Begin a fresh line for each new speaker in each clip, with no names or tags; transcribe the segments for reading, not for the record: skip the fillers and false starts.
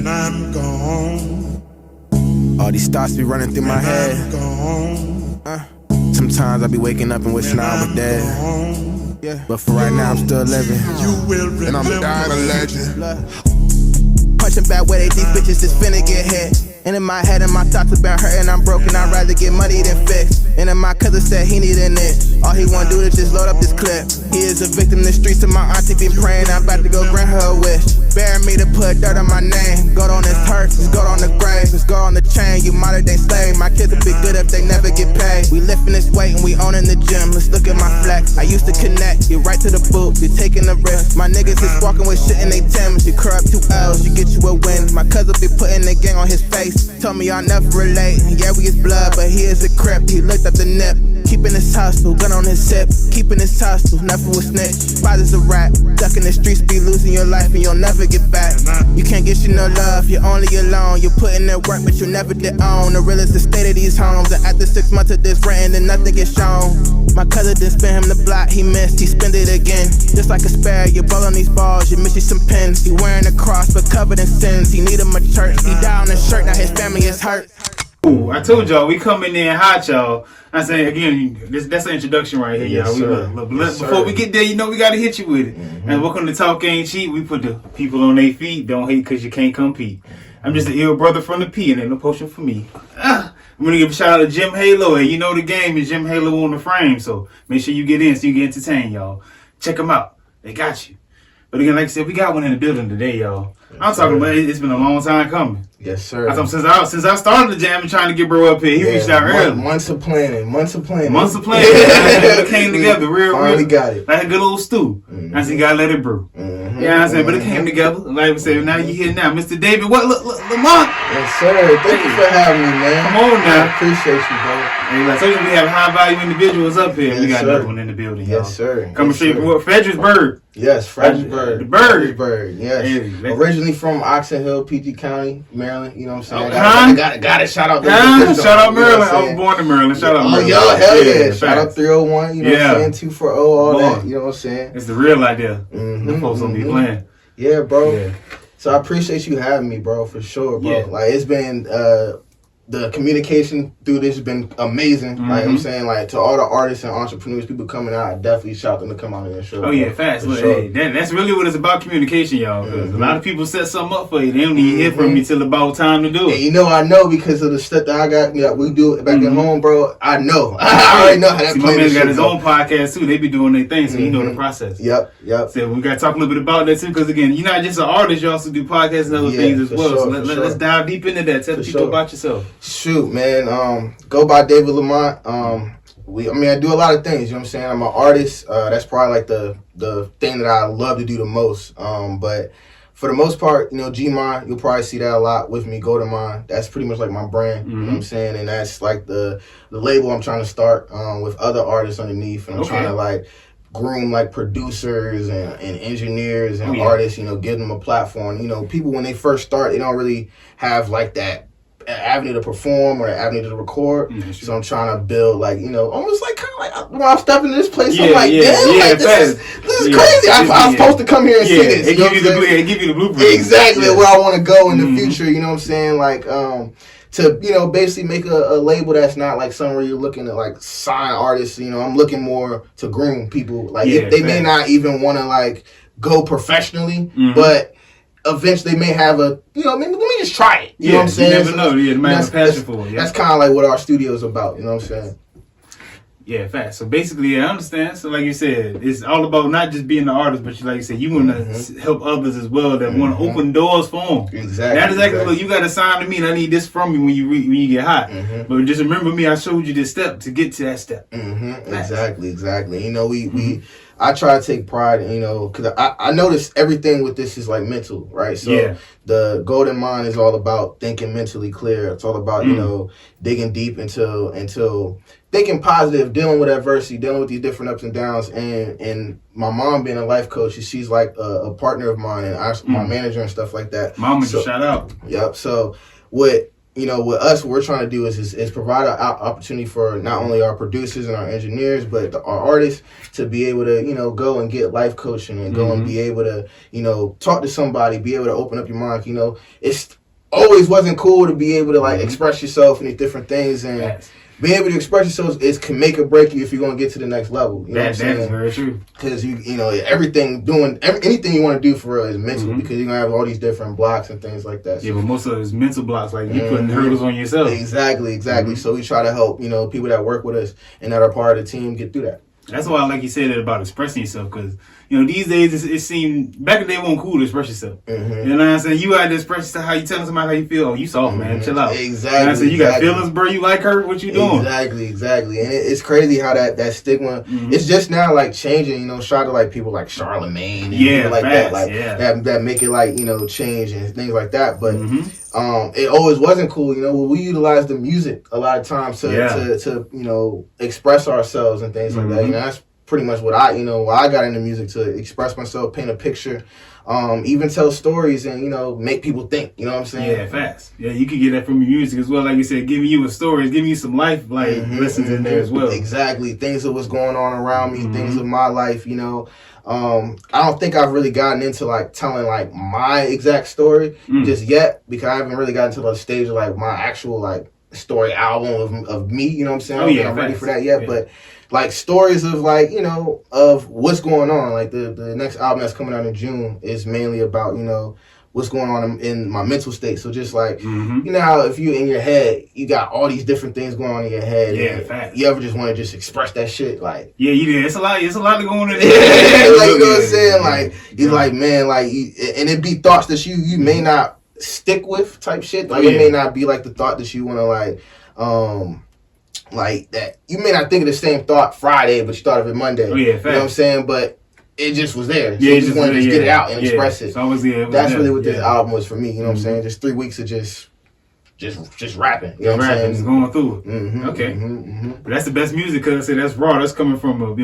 When I'm gone,
all these thoughts be running through my head. Sometimes I be waking up and wishing I was dead. Yeah, but for right now I'm still living.
you will remember.
And I'm a dying legend.
Punching back where these bitches just finna get hit. And in my head and my thoughts have been hurting, I'm broken, I'd rather get money than fixed. And then my cousin said he needed it. All he wanna do is just load up this clip. He is a victim in the streets, and my auntie been praying I'm about to go grant her a wish. Bury me to put dirt on my name. Gold on his hearse, it's gold on the grave. It's gold on the chain, you modern day slave. My kids will be good if they never get paid. We lifting this weight and we owning the gym. Let's look at my flex. I used to connect, get right to the boot, you're taking the risk. My niggas is walking with shit in they Timbs. You curl up 2 L's, you get you a win. My cousin be putting the gang on his face. Told me I'll never relate. Yeah, we is blood, but he is a crip. He looked up the nip. Keeping his hustle, gun on his hip. Keeping his hustle, nothing will snitch. Father's a rat. Stuck in the streets, be losing your life and you'll never get back. You can't get you no love, you're only alone. You're putting in work, but you never did own. The real is the state of these homes. And after 6 months of this renting, then nothing gets shown. My cousin didn't spin him the block, he missed, he spent it again. Just like a spare, you ball on these balls, you miss you some pins. He wearing a cross, but covered in sins. He need him a church, he died on his shirt, now his family is hurt.
Ooh, I told y'all, we coming in hot, y'all. I say again, that's an introduction right here,
Yes,
y'all.
Yes,
before we get there, you know we gotta hit you with it. And welcome to Talk Ain't Cheap. We put the people on their feet. Don't hate because you can't compete. I'm just an ill brother from the P, and ain't no potion for me. I'm gonna give a shout out to Jim Halo. Hey, you know the game is Jim Halo on the frame, so make sure you get in so you get entertained, y'all. Check them out. They got you. But again, like I said, we got one in the building today, y'all. I'm talking about it's been a long time coming.
Yes, sir.
Since I started the jam and trying to get bro up here, he reached out early.
Months of planning.
It came together real.
Got it.
Like a good old stew. I said, you gotta let it brew. Yeah, I said, but it came together. Like I said, now you here now. Mr. David, look, Lamont.
Yes, sir. Thank you for having me, man.
Come on now.
I appreciate you, bro.
And like, so we have high value individuals up here.
Yes,
we got
sir.
another one in the building, y'all.
Yes, sir.
Coming straight from what? Fredericksburg.
Yes, Fredericksburg.
The bird.
Fredericksburg, yes.
Yeah.
Originally from Oxon Hill, PG County, Maryland. You know what I'm saying?
Huh?
Got it. Shout out to
Shout out Maryland. I was born in Maryland. Shout out Maryland.
Oh, yo, hell yeah. Shout
facts.
out 301, you know what I'm saying? 240, all that. You know what I'm saying?
It's the real idea. The folks don't be playing.
Yeah, bro.
Yeah.
So I appreciate you having me, bro, for sure, bro.
Yeah.
Like, it's been, the communication through this has been amazing. Like I'm saying, like, to all the artists and entrepreneurs, people coming out, I definitely shout them to come out on the show.
Oh, yeah, fast. Look, hey, that's really what it's about, communication, y'all. Because a lot of people set something up for you. They don't even hear from you till about time to do it.
And you know, I know because of the stuff that I got, we do it back at home, bro. I know. I already know how that
plays.
plays.
My man got his own podcast, too. They be doing their thing, so you know the process.
Yep.
So we got to talk a little bit about that, too, because, again, you're not just an artist. You also do podcasts and other things as well.
Sure,
so let's dive deep into that. Tell people about yourself.
Shoot, man. Go by David Lamont. I do a lot of things, you know what I'm saying? I'm an artist. That's probably like the thing that I love to do the most. But for the most part, you know, Gmind, you'll probably see that a lot with me. Go to Mine. That's pretty much like my brand, you know what I'm saying? And that's like the label I'm trying to start with other artists underneath. And I'm trying to like groom like producers and engineers and artists, you know, give them a platform. You know, people when they first start, they don't really have like that avenue to perform or an avenue to record. So I'm trying to build like, you know, almost like kind of like when I'm stepping into this place, I'm like, damn, like this is crazy. I'm supposed to come here and see this.
They give you the blueprint.
Exactly where I want to go in the future, you know what I'm saying? Like to, you know, basically make a label that's not like somewhere you're looking to like sign artists, you know, I'm looking more to groom people. Like they may not even want to like go professionally, but eventually they may have a, you know, maybe let me just try it. You know what I'm saying?
You never know. Yeah, the man has passion for it.
That's kind of like what our studio is about. You know what I'm saying?
Yeah, fast. So basically, I understand. So like you said, it's all about not just being the artist, but like you said, you want to help others as well that want to open doors for them.
Exactly.
That is exactly. Look, you got to sign to me, and I need this from you when you get hot. But just remember me. I showed you this step to get to that step.
Exactly. You know, I try to take pride in, you know, because I notice everything with this is like mental, right? So the Golden Mind is all about thinking mentally clear. It's all about, you know, digging deep until thinking positive, dealing with adversity, dealing with these different ups and downs. And my mom being a life coach, she's like a partner of mine and my manager and stuff like that.
Mama, shout out.
Yep. So what with us, what we're trying to do is provide an opportunity for not only our producers and our engineers, but our artists to be able to, go and get life coaching and go and be able to, talk to somebody, be able to open up your mind. It's always wasn't cool to be able to like express yourself in these different things, and being able to express yourself can make or break you if you're going to get to the next level. You know what I'm saying?
That's very true.
Because anything you want to do for real is mental, because you're going to have all these different blocks and things like that. So,
yeah, but most of it is mental blocks, like you putting hurdles on yourself.
Exactly. So we try to help, people that work with us and that are part of the team get through that.
That's why, like you said, about expressing yourself, because these days it seemed back in the day it wasn't cool to express yourself. You know what I'm saying? You had to express yourself how you telling somebody how you feel. Oh, you soft, man. Chill out.
Exactly.
You got feelings, bro. You like her. What you doing?
Exactly. And it's crazy how that stigma. It's just now like changing. Shout out to like people like Charlemagne and people like that, that make it like change and things like that. But it always wasn't cool. We utilize the music a lot of times to express ourselves and things like that. That's pretty much what I got into music, to express myself, paint a picture, even tell stories and, make people think, you know what I'm saying?
Yeah, facts. Yeah, you can get that from your music as well. Like you said, giving you a story, giving you some life lessons in there as well.
Exactly. Things of what's going on around me, things of my life, I don't think I've really gotten into like telling like my exact story just yet, because I haven't really gotten to the stage of like my actual like story album of me, you know what I'm saying? I'm ready for that yet, but like stories of like, of what's going on. Like the next album that's coming out in June is mainly about, what's going on in my mental state. So just like, how if you in your head, you got all these different things going on in your head.
Yeah, facts.
You ever just want to just express that shit? Like,
yeah, you did. It's a lot to go on in
there. Like, you know what I'm saying? Like, it's like, man, like, and it be thoughts that you may not stick with type shit. Like, it may not be like the thought that you want to like that. You may not think of the same thought Friday, but you thought of it Monday. You know what I'm saying? But it just was there. So you just wanted to get it out and express it.
So
that's really what this album was for me. You know what I'm saying? Just 3 weeks of just rapping. You know what I'm saying?
Just going through it. Okay. But that's the best music, because I said that's raw. That's coming from a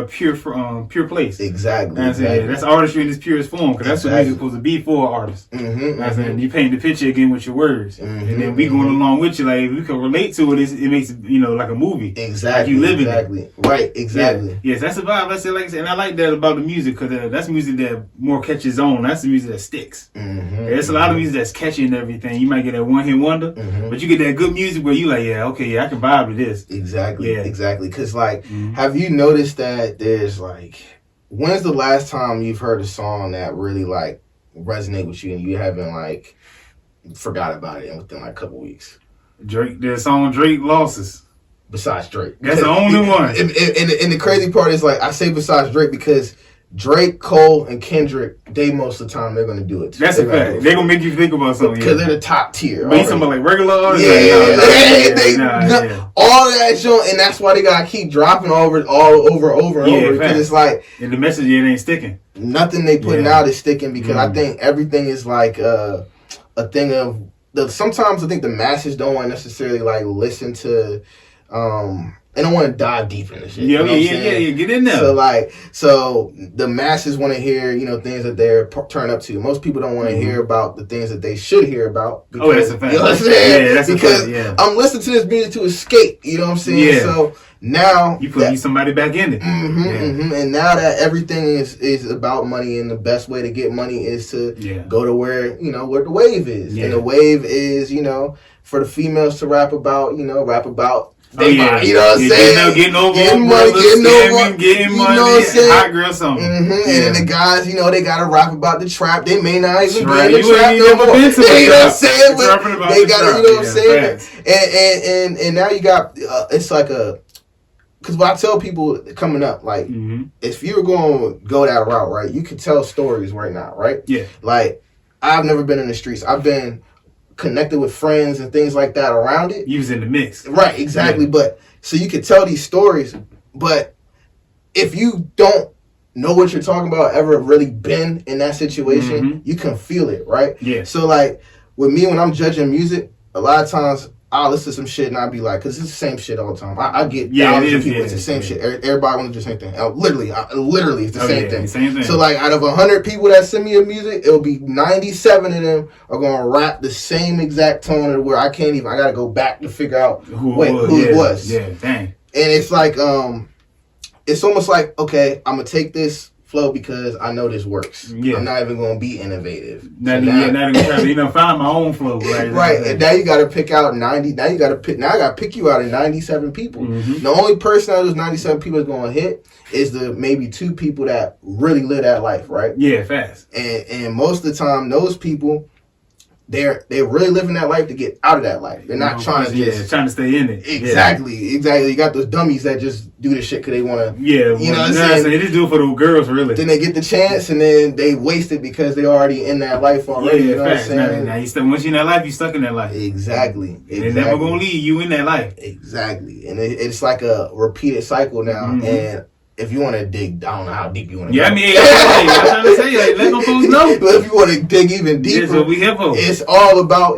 pure place.
Exactly.
That's artistry in its purest form, because that's what music's supposed to be for artists. You paint the picture again with your words, and then we going along with you. Like, if we can relate to it, it makes it like a movie.
Exactly.
Like you live in it.
Right. Exactly.
Yeah. Yes, that's a vibe. And I like that about the music, because that's music that more catches on. That's the music that sticks. There's a lot of music that's catchy and everything. You might get that one hit wonder. But you get that good music where you like, I can vibe to this.
Exactly. Because like, have you noticed that there's like, when's the last time you've heard a song that really like resonate with you and you haven't like forgot about it within like a couple weeks?
Drake, there's a song Drake Losses.
Besides Drake,
that's the only one.
And the crazy part is like, I say besides Drake because Drake, Cole, and Kendrick, most of the time they're gonna do it.
That's a fact. They're gonna make you think about something.
Because they're the top tier.
But you talking about like regular artists?
All that show, and that's why they gotta keep dropping over and over. Because it's like,
and the message ain't sticking.
Nothing they putting out is sticking, because I think everything is like a thing of sometimes I think the masses don't want to necessarily like listen to. They don't want to dive deep in this shit.
Yeah, get in there.
So the masses want to hear, things that they're turned up to. Most people don't want to hear about the things that they should hear about.
Because, that's a fact.
You know what I'm saying?
Yeah, that's
because
a fact.
I'm listening to this music to escape. You know what I'm saying?
Yeah.
So now
you put somebody back in it.
And now that everything is about money, and the best way to get money is to go to where where the wave is, and the wave is for the females to rap about you know what I'm saying?
Getting over
getting money,
getting money, hot girl something.
And then the guys, they gotta rap about the trap. They may not even be in the
you
trap no more. You know what I'm saying? But they gotta, you know what I'm saying? And now you got it's like because what I tell people coming up, like, if you're going to go that route, right, you can tell stories right now, right?
Yeah.
Like, I've never been in the streets. I've been connected with friends and things like that around it.
You was in the mix.
Right, exactly. Yeah. But, so you can tell these stories, but if you don't know what you're talking about, ever really been in that situation, you can feel it, right?
Yeah.
So, like, with me, when I'm judging music, a lot of times I'll listen to some shit and I'll be like, because it's the same shit all the time. I get
Yeah,
thousands
it
of
is,
people.
yeah,
It's the same
yeah.
shit. Everybody wants to do the same thing. Literally, it's the
Oh,
same
yeah,
thing.
the same thing.
So like, out of 100 people that send me a music, it'll be 97 of them are gonna rap the same exact tone, of where I can't even. I gotta go back to figure out who it was.
Yeah, dang.
And it's like, it's almost like, okay, I'm gonna take this flow because I know this works.
Yeah.
I'm not even gonna be innovative.
Not
So
even trying to find my own flow. Right.
Right, and now you got to pick out 90. Now you got to pick. Now I got to pick you out of 97 people.
Mm-hmm.
The only person out of those 97 people is going to hit is the maybe 2 people that really live that life, right?
Yeah, fast.
And most of the time, those people, they're really living that life to get out of that life. They're not trying to just
trying to stay in it.
Exactly. You got those dummies that just do this shit because they want to.
Yeah,
you know what I'm saying?
They just do it for the girls, really.
Then they get the chance and then they waste it because they're already in that life already.
Yeah,
you know what I'm
facts.
saying?
Now you once you're in that life, you stuck in that life.
Exactly.
They're never gonna leave you in that life.
Exactly. And it's like a repeated cycle now.
Mm-hmm.
And if you want to dig, I don't know how deep you want to
Yeah,
go.
I mean, I'm trying to tell you, let them folks know.
But if you want to dig even deeper,
That's what we here for.
it's all about,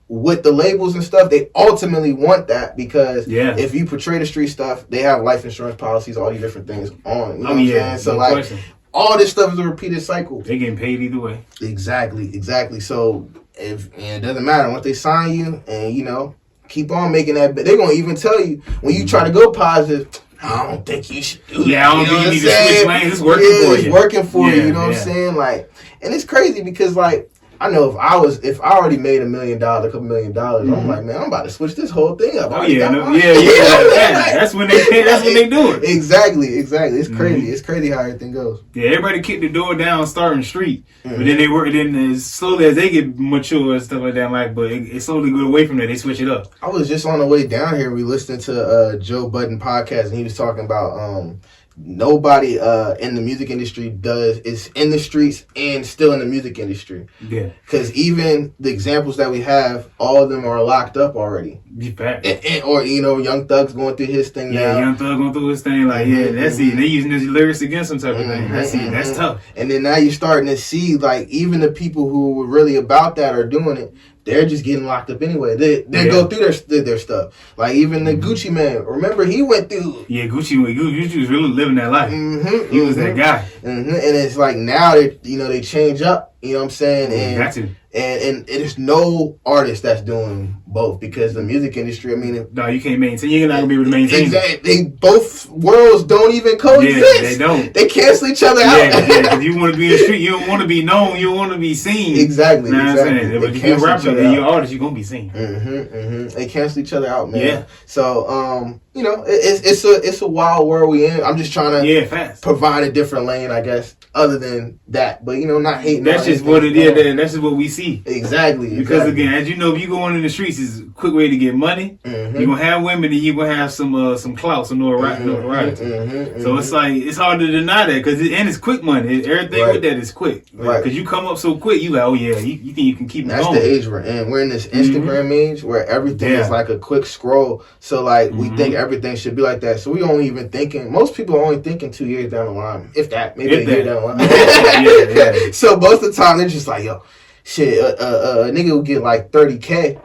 with the labels and stuff, they ultimately want that because if you portray the street stuff, they have life insurance policies, all these different things on. You know what I'm saying? So,
no question.
all this stuff is a repeated cycle.
They getting paid either way.
Exactly. So, it doesn't matter. Once they sign you and, keep on making that, they're going to even tell you when you try to go positive, I don't think you should do that.
Yeah, I don't think you need to switch lanes. It's working for you.
It's working for you. You know what I'm saying? Like, and it's crazy because I know if I already made $1 million, a couple $1 million, I'm like, man, I'm about to switch this whole thing up.
Oh yeah, that's when they do it.
Exactly. It's crazy. It's crazy how everything goes.
Yeah, everybody kick the door down, starting street, but then they work. Then as slowly as they get mature and stuff like that, but it slowly go away from that. They switch it up.
I was just on the way down here. We listened to Joe Budden podcast, and he was talking about nobody in the music industry is in the streets and still in the music industry.
Yeah.
Because even the examples that we have, all of them are locked up already. Or Young Thug's going through his thing now.
Yeah, Young Thug going through his thing. Like, that's it. They using his lyrics against him type of thing. That's tough.
And then now you're starting to see, like, even the people who were really about that are doing it. They're just getting locked up anyway. They go through their stuff. Like even the Gucci man. Remember, he went through.
Yeah, Gucci was really living that life. He was that guy.
And it's like now they change up. You know what I'm saying? And there's no artist that's doing both because the music industry. I mean,
no, you can't maintain. You're not gonna be able to maintain.
Exactly. Both worlds don't even coexist.
Yeah, they don't.
They cancel each other out.
Yeah, because you want to be in the street, you don't want to be known, you don't want to be seen.
Exactly.
You know what I'm saying? But if you're a rapper and you're an artist, you're gonna be seen.
They cancel each other out, man.
Yeah.
So it's a wild world we in. I'm just trying to provide a different lane, I guess, other than that. But not hating.
That's just what it is. That's just what we see.
Exactly.
Because again, as you know, if you go on in the streets, it's a quick way to get money. You're gonna have women, and you're gonna have some clout, some notoriety. So it's like it's hard to deny that because it's quick money. Everything with that is quick.
Right.
Because you come up so quick, you like, oh yeah, you think you can keep it going.
That's the age we're in. We're in this Instagram age where everything is like a quick scroll. So like we think everything should be like that. So we only even thinking. Most people are only thinking 2 years down the line, if that, maybe a year down the line. So most of the time they're just like, yo, shit, a nigga will get like 30K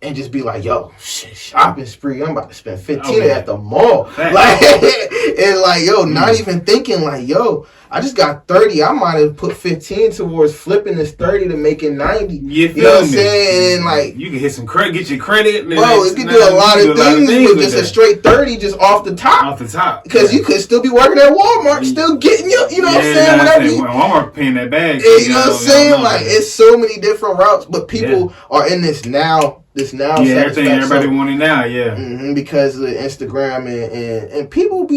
and just be like, yo, shit, shopping spree. I'm about to spend 15 at the mall. Like, and like, yo, not even thinking like, yo, I just got 30. I might have put 15 towards flipping this 30 to making 90. You know what I'm saying? And like,
you can hit some credit, get your credit.
Bro, you can do a lot of things with just a straight 30 just off the top. Because you could still be working at Walmart, still getting you know what I'm saying? Whatever.
Walmart paying that bag.
You know what I'm saying? Like, it's so many different routes, but people are in this now.
Everybody want it now,
because of the Instagram and people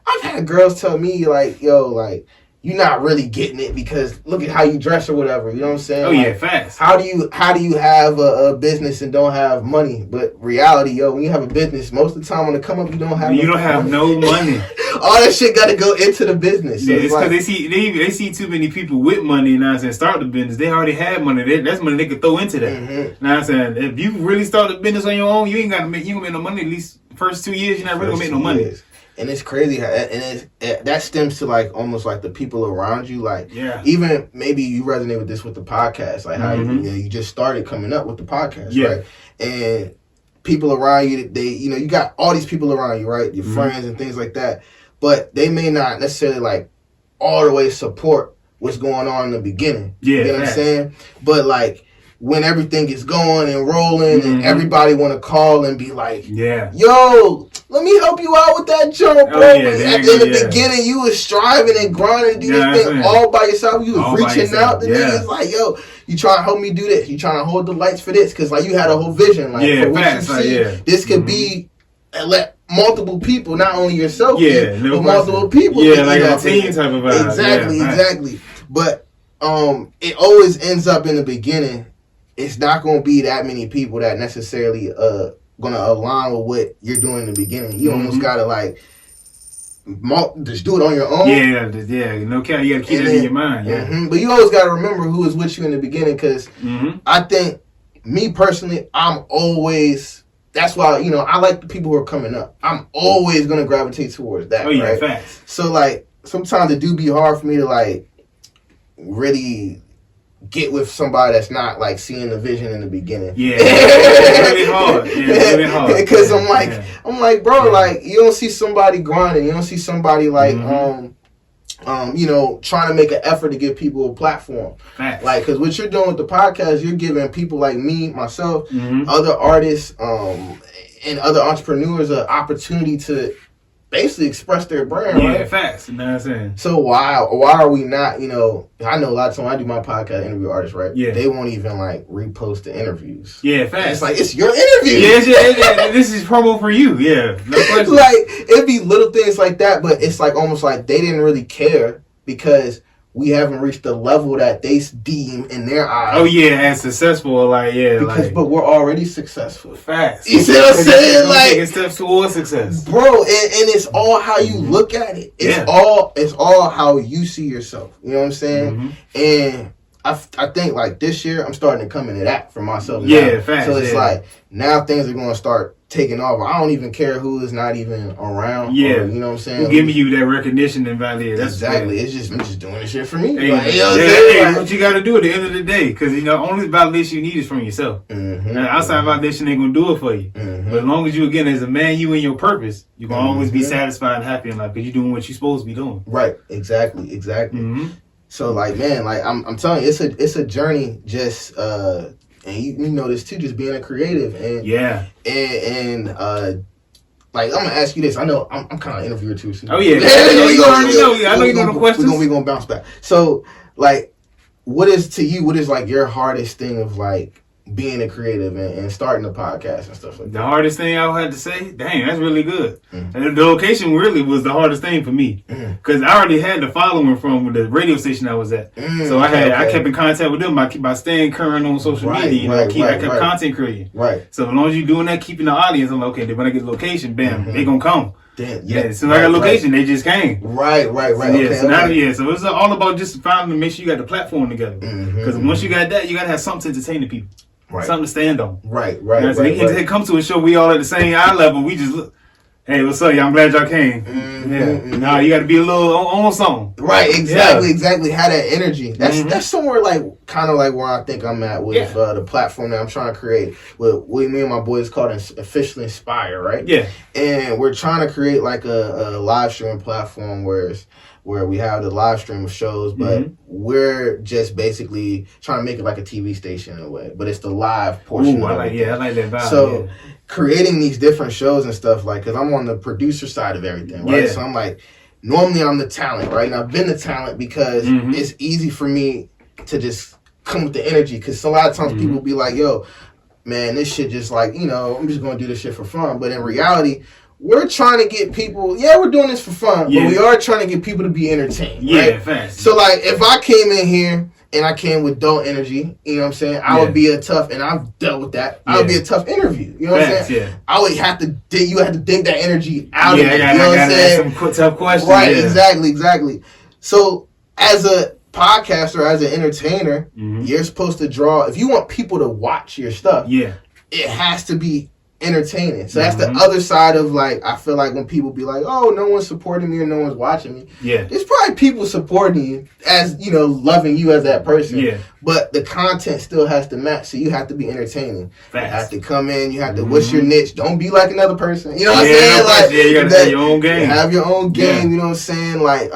I've had girls tell me like, yo, like, you're not really getting it because look at how you dress or whatever. You know what I'm saying?
Oh yeah, fast.
How do you have a business and don't have money? But reality, yo, when you have a business, most of the time when it come up, you don't have
no money.
All that shit got to go into the business. So
it's because they see too many people with money now and start the business. They already have money. That's money they could throw into that. Now I'm saying if you really start a business on your own, you gonna make no money. At least first 2 years, you're not really gonna make no money.
And it's crazy, that stems to like almost like the people around you. Like, even maybe you resonate with this with the podcast, like how you just started coming up with the podcast, right? And people around you, you got all these people around you, right? Your friends and things like that. But they may not necessarily like all the way support what's going on in the beginning.
Yeah,
you know what I'm saying? But like when everything is going and rolling and everybody want to call and be like, yo, let me help you out with that jump, bro. At the beginning, you was striving and grinding to do this thing all by yourself. You was reaching out to niggas like, yo, you trying to help me do this. You trying to hold the lights for this. Because like you had a whole vision. Like for what you see, this could be let multiple people, not only yourself, but multiple people.
Yeah, like a team type of vibe.
Exactly. But it always ends up in the beginning. It's not going to be that many people that necessarily going to align with what you're doing in the beginning. You almost got to like just do it on your own.
No cap. You got to keep that in your mind.
But you always got to remember who is with you in the beginning, because I think, me personally, I'm always, that's why, I like the people who are coming up. I'm always going to gravitate towards that. Right?
Facts.
So like sometimes it do be hard for me to like really get with somebody that's not like seeing the vision in the beginning.
It's really hard.
Because I'm like, bro, like you don't see somebody grinding, you don't see somebody like trying to make an effort to give people a platform.
Facts.
Like, because what you're doing with the podcast, you're giving people like me, myself, other artists, and other entrepreneurs an opportunity to basically express their brand, right?
Facts. You know what I'm saying?
So why are we not, I know a lot of times I do my podcast, interview artists, right? Yeah. They won't even like repost the interviews.
Yeah, facts.
It's like, it's your interview.
This is promo for you. Yeah. No question.
Like, it'd be little things like that, but it's like almost like they didn't really care because we haven't reached the level that they deem in their eyes.
Oh yeah, as successful,
but we're already successful.
Facts.
You see what I'm saying? Like
taking steps towards success,
bro. And it's all how you look at it. It's all how you see yourself. You know what I'm saying? And I think like this year I'm starting to come into that for myself. Now.
Facts.
So it's like now things are going to start taking off. I don't even care who is not even around. Or, you know what I'm saying?
Who giving you that recognition and value. That's
exactly. It's just I'm just doing this shit for me.
What you got to do at the end of the day, because only validation you need is from yourself. Outside validation ain't gonna do it for you. But as long as you, again, as a man, you and your purpose, you're gonna always be satisfied and happy in life because you're doing what you're supposed to be doing.
Right. Exactly. So like, man, like I'm telling you, it's a journey. Just and you know this too, just being a creative and like I'm gonna ask you this. I know I'm kind of interviewer too. So
I know you know the questions.
We gonna bounce back. So like, what is like your hardest thing of like being a creative and starting a podcast and stuff like that?
The hardest thing I had to say, dang, that's really good. And the location really was the hardest thing for me because I already had the following from the radio station I was at. So I kept in contact with them by staying current on social media. I kept content creating.
Right.
So as long as you're doing that, keeping the audience, I'm like, okay, when I get the location, bam, they gonna come.
Damn,
so I got location, they just came.
Right.
So it's all about just finding to make sure you got the platform together. Because once you got that, you gotta have something to entertain the people. Right. Something to stand on.
Right.
So they can come to a show, we all at the same eye level. We just look, hey, what's up? I'm glad y'all came. Nah, you got to be a little on something.
Right, exactly. Have that energy. That's somewhere like kind of like where I think I'm at with the platform that I'm trying to create. With me and my boys called Officially Inspire, right? Yeah. And we're trying to create like a live streaming platform where we have the live stream of shows, but we're just basically trying to make it like a TV station in a way. But it's the live portion of it.
I like that vibe.
So creating these different shows and stuff, like, because I'm on the producer side of everything, right? So I'm like, normally I'm the talent, right? And I've been the talent because it's easy for me to just come with the energy. Because a lot of times people be like, yo, man, this shit just like, I'm just going to do this shit for fun. But in reality, we're trying to get people, we're doing this for fun, but we are trying to get people to be entertained, right?
Fast.
So, like, if I came in here and I came with dull energy, you know what I'm saying? I would be a tough, and I've dealt with that, I would be a tough interview, you know what I'm saying? I would have to dig, you have to dig that energy out of it, you know what I'm saying?
Some tough questions.
Right, exactly. So, as a podcaster, as an entertainer, you're supposed to draw, if you want people to watch your stuff, it has to be entertaining. So that's the other side of like, I feel like when people be like, oh, no one's supporting me or no one's watching me.
Yeah.
There's probably people supporting you as, you know, loving you as that person.
Yeah.
But the content still has to match. So you have to be entertaining.
Facts.
You have to come in. You have to, what's your niche? Don't be like another person. You know what I'm
Yeah,
saying?
no
Like,
question. Yeah, you gotta have your own game.
Have your own game.
Yeah.
You know what I'm saying? Like,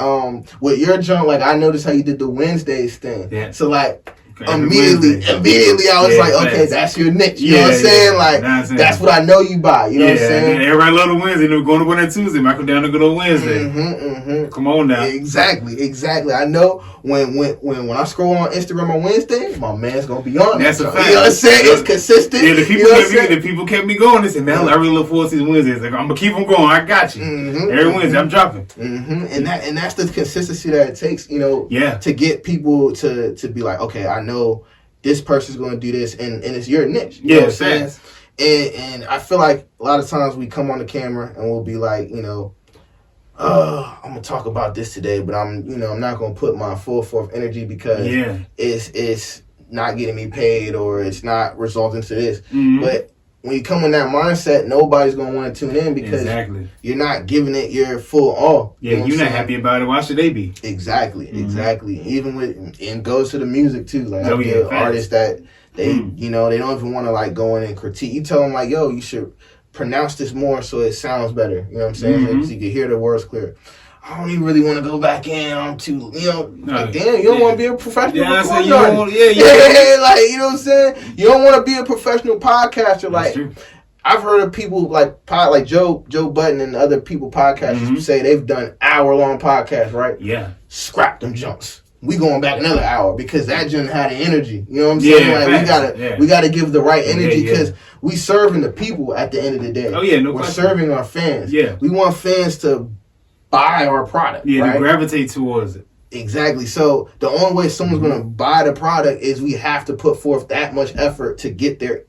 with your junk, like I noticed how you did the Wednesdays thing.
Yeah.
So like,
Every
immediately I was like, okay,
facts.
that's your niche. You know what I'm saying? Like, that's what I know you by. You know what I'm saying?
Yeah, everybody love the Wednesday. They were going to win that Tuesday. Michael down to good old Wednesday. Come on now.
Exactly. I know when I scroll on Instagram on Wednesday, my man's gonna be on.
That's a fact.
You know what I'm saying? It's consistent.
Yeah, the people kept me going. They said, man, I really look forward to these Wednesdays. Like, I'm gonna keep them going. I got you. Every Wednesday, I'm dropping.
And that's the consistency that it takes. You know, to get people to be like, okay, I know this person's going to do this, and it's your niche. You know what I'm saying? And I feel like a lot of times we come on the camera and we'll be like, you know, I'm going to talk about this today, but I'm not going to put my full force energy because it's not getting me paid or it's not resulting to this. But when you come in that mindset, nobody's going to want to tune in because you're not giving it your full all.
Yeah, you're not happy about it. Why should they be? Exactly.
Even and goes to the music too. Like, I get artists that they, you know, they don't even want to like go in and critique. You tell them like, yo, you should pronounce this more so it sounds better. You know what I'm saying? So you can hear the words clear. I don't even really want to go back in. I'm too, you know, like, damn, you don't want to be a professional
artist.
Like, you know what I'm saying? You don't want to be a professional podcaster. Like, I've heard of people like Joe Budden and other people podcasters who say they've done hour-long podcasts, right?
Yeah.
Scrap them jumps. We going back another hour because that just had the energy. You know what I'm saying? Like, we gotta give the right energy because we serving the people at the end of the day.
Oh yeah, no
We're
question.
serving our fans.
Yeah.
We want fans to buy our product.
Yeah,
right?
to gravitate towards it.
Exactly. So the only way someone's going to buy the product is we have to put forth that much effort to get their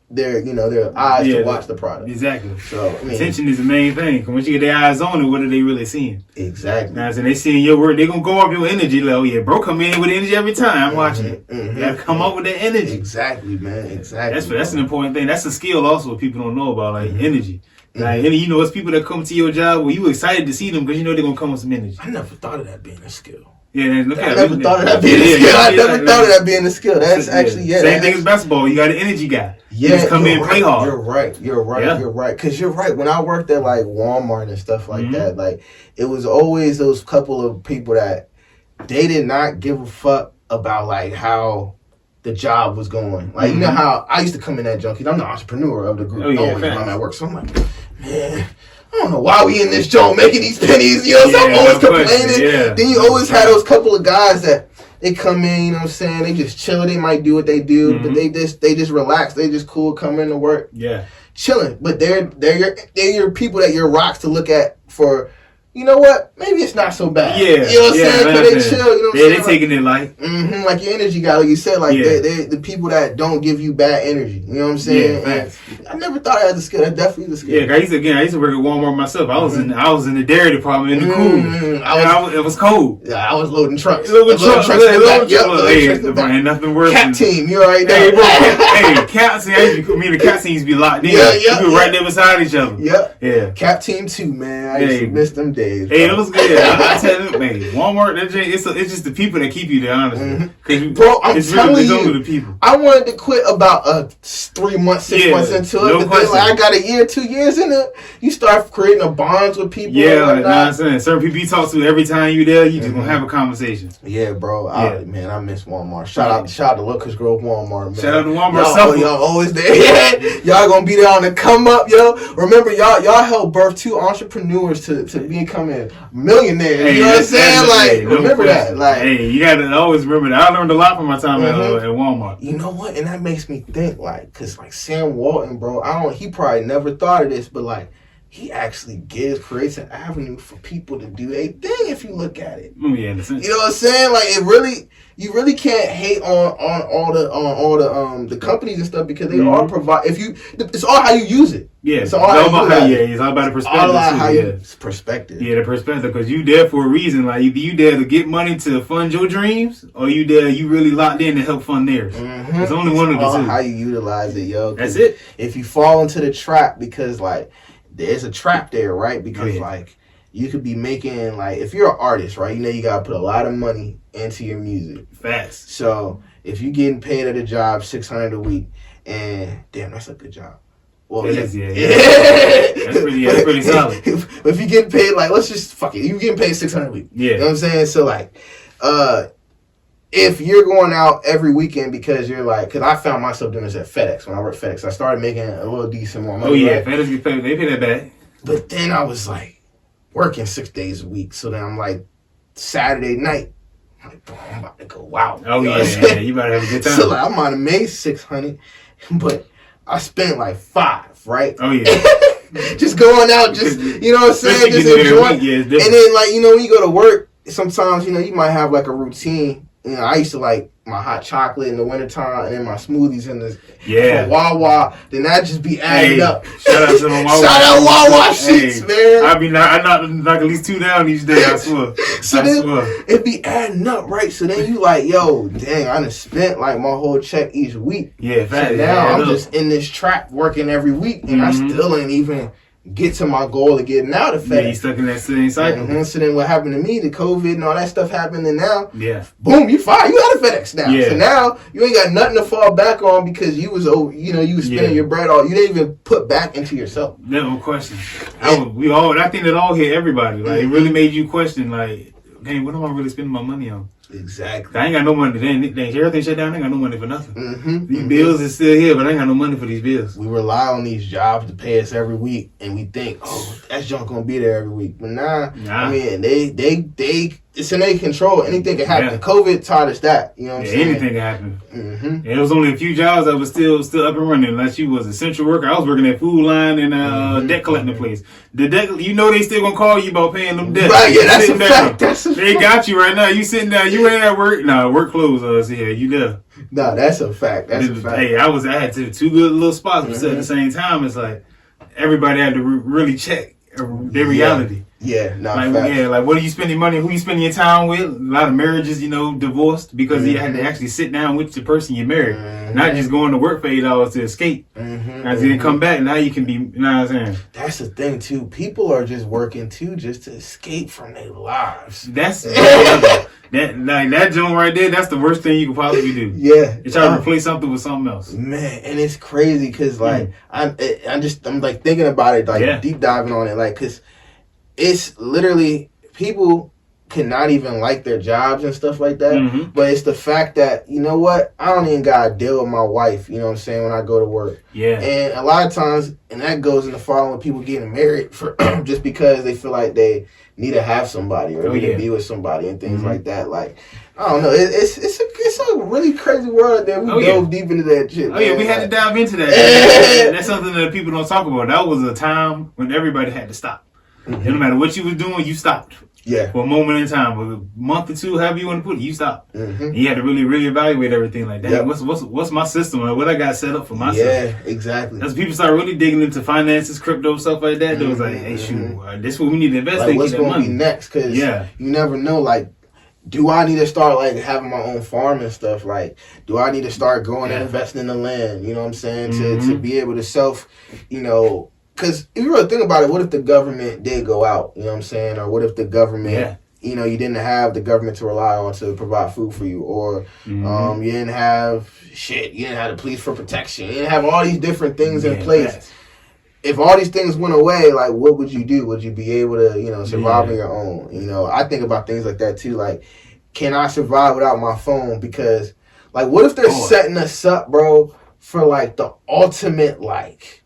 eyes to watch the product.
Exactly.
So I mean,
attention is the main thing. Because once you get their eyes on it, what are they really seeing?
Exactly.
Now, so they seeing your work, they gonna go off your energy. Like, oh yeah, bro, come in with energy every time. I'm watching it. You gotta come up with that energy.
Exactly, man. Exactly.
That's an important thing. That's a skill also people don't know about, like energy. Like, you know, it's people that come to your job where you excited to see them because you know they're gonna come with some energy.
I never thought of that being a skill.
Yeah, look at
I never thought of that being a skill. I never thought of that being a skill. That's actually
same thing as basketball. You got an energy guy.
Yeah,
you just come in and play hard.
You're right. Because you're right. When I worked at like Walmart and stuff like that, like it was always those couple of people that they did not give a fuck about like how the job was going. Like you know how I used to come in that junkie. I'm the entrepreneur of the group. Always when I'm at work. So I'm like, man, I don't know why we in this joint making these pennies. You know what I'm saying? I'm always complaining. Then you always had those couple of guys that they come in, you know what I'm saying? They just chill. They might do what they do, but they just relax. They just cool, come in to work.
Yeah.
Chilling. But they're your people that you're rocks to look at for, you know what? Maybe it's not so bad.
Yeah.
You know what I'm saying? Because they chill, you know what I'm saying?
They taking it light.
Like your energy guy, like you said, like they're the people that don't give you bad energy. You know what I'm saying?
Yeah,
I never thought I had the skill. That's definitely the skill.
Yeah, I used to work at Walmart myself. I was in the dairy department in the cool. It was cold.
Yeah, I was loading trucks.
Loading trucks. Ain't nothing worse.
Cat team, you're right there.
Hey, bro. Hey, cat team. Me and the cat teams be locked in. We be right there beside each other. Yeah.
Cap team too, man. I used to miss them days.
Hey, it was good. I tell you, man, Walmart, it's just the people that keep you there, honestly.
Bro, I'm telling you,
the people.
I wanted to quit about 3 months, 6 months into it. But then, like, I got a year, 2 years in it. You start creating a bonds with people.
Yeah, like, I'm saying. Certain people you talk to every time you there, you just gonna have a conversation.
Yeah, bro. Man, I miss Walmart. Shout out to Lucas Grove Walmart, man.
Shout out to Walmart.
Y'all always there. Y'all gonna be there on the come up, yo. Remember, y'all helped birth 2 entrepreneurs to becoming millionaires.
Hey,
you know what I'm saying? Like, remember that. Like,
hey, you gotta always remember that. I learned a lot from my time at Walmart.
You know what? And that makes me think, like, cause like Sam Walton, bro, he probably never thought of this, but like, he actually creates an avenue for people to do a thing if you look at it.
Yeah, in a sense.
You know what I'm saying? Like you really can't hate on all the companies and stuff because they all provide. It's all how you use it.
Yeah,
it's all about
it's all about the perspective.
All about how you perspective.
Yeah, the perspective, because you there for a reason. Like either you there to get money to fund your dreams, or you there you really locked in to help fund theirs. Mm-hmm. It's only one of the two.
How you utilize it, yo.
That's it.
If you fall into the trap, because like there's a trap there, right? Because like you could be making like if you're an artist, right? You know you gotta put a lot of money into your music.
Fast.
So if you're getting paid at a job $600 a week, and damn, that's a good job. Well,
yeah. That's pretty solid.
If you get paid, like, let's just fuck it. You getting paid $600 a week.
Yeah.
You know what I'm saying? So, like, if you're going out every weekend because you're like, because I found myself doing this at FedEx when I worked at FedEx. I started making a little decent more money.
Oh, yeah.
Right?
FedEx get paid. They pay that back.
But then I was like, working 6 days a week. So then I'm like, Saturday night, I'm like, bro, I'm about to go out.
Oh, yeah. You about to have a good time.
So, like, I might have made $600, but I spent like $500, right?
Oh, yeah.
Just going out, just, you know what I'm saying? Just enjoying.
Yeah,
and then, like, you know, when you go to work, sometimes, you know, you might have like a routine. You know, I used to like my hot chocolate in the wintertime and then my smoothies in the from Wawa. Then that just be adding up.
Shout out to them Wawa.
Shout out Wawa sheets, man.
I knock at least 2 down each day, I swear.
So then it be adding up, right? So then you like, yo, dang, I done spent like my whole check each week.
Yeah,
so now I'm just in this trap working every week and I still ain't even get to my goal of getting out of FedEx.
Yeah, you stuck in that same cycle.
Mm-hmm. So then what happened to me, the COVID and all that stuff happened, and now,
boom,
you fired. You out of FedEx now.
Yeah.
So now you ain't got nothing to fall back on because you was spending your bread all. You didn't even put back into yourself.
No question. I think that all hit everybody. Like it really made you question, like, dang, what am I really spending my money on?
Exactly.
I ain't got no money. Everything shut down. I ain't got no money for nothing. These bills is still here, but I ain't got no money for these bills.
We rely on these jobs to pay us every week, and we think, oh, that junk gonna be there every week. But nah. I mean, they it's in their control. Anything can happen. Yeah. COVID taught us that. You know what I'm saying?
Anything can happen. And it was only a few jobs that was still up and running. Unless you was an essential worker. I was working at Food Line and debt collecting place. The debt, you know, they still gonna call you about paying them debts.
Right? Yeah, that's a fact.
They got you right now. You sitting down. You ain't at work. Nah, work closed. Yeah, you there.
Nah, that's a fact. That's a fact.
Hey, I had two good little spots, but at the same time, it's like everybody had to really check their reality.
Yeah,
like what are you spending money? Who you spending your time with? A lot of marriages, you know, divorced because you had to actually sit down with the person you married, not just going to work for 8 hours to escape. As you come back, now you can be. You know what I'm saying?
That's the thing too. People are just working too, just to escape from their lives.
That's that joint right there. That's the worst thing you could possibly do.
Yeah,
you try to replace something with something else.
Man, and it's crazy because like I'm like thinking about it, like deep diving on it, like because. It's literally people cannot even like their jobs and stuff like that. But it's the fact that, you know what, I don't even gotta deal with my wife, you know what I'm saying, when I go to work. Yeah. And a lot of times, and that goes in the following people getting married for just because they feel like they need to have somebody or need to be with somebody and things like that. Like, I don't know. It's a really crazy world out there. We dove deep into that shit.
Oh, yeah, we had to dive into that. That's something that people don't talk about. That was a time when everybody had to stop. And no matter what you was doing, you stopped. Yeah. For a moment in time, for a month or two, however you want to put it, you stopped. And you had to really, really evaluate everything. Like, dang, what's my system? Like, what I got set up for myself?
Yeah, exactly.
As people start really digging into finances, crypto, stuff like that, they was like, hey, shoot, this is what we need to invest in.
Like, what's going to be next? Because you never know, like, do I need to start, like, having my own farm and stuff? Like, do I need to start going and investing in the land? You know what I'm saying? To be able to you know... Because if you really think about it, what if the government did go out? You know what I'm saying? Or what if the government, you know, you didn't have the government to rely on to provide food for you? Or you didn't have you didn't have the police for protection. You didn't have all these different things in place. If all these things went away, like, what would you do? Would you be able to, you know, survive on your own? You know, I think about things like that, too. Like, can I survive without my phone? Because, like, what if they're setting us up, bro, for, like, the ultimate, like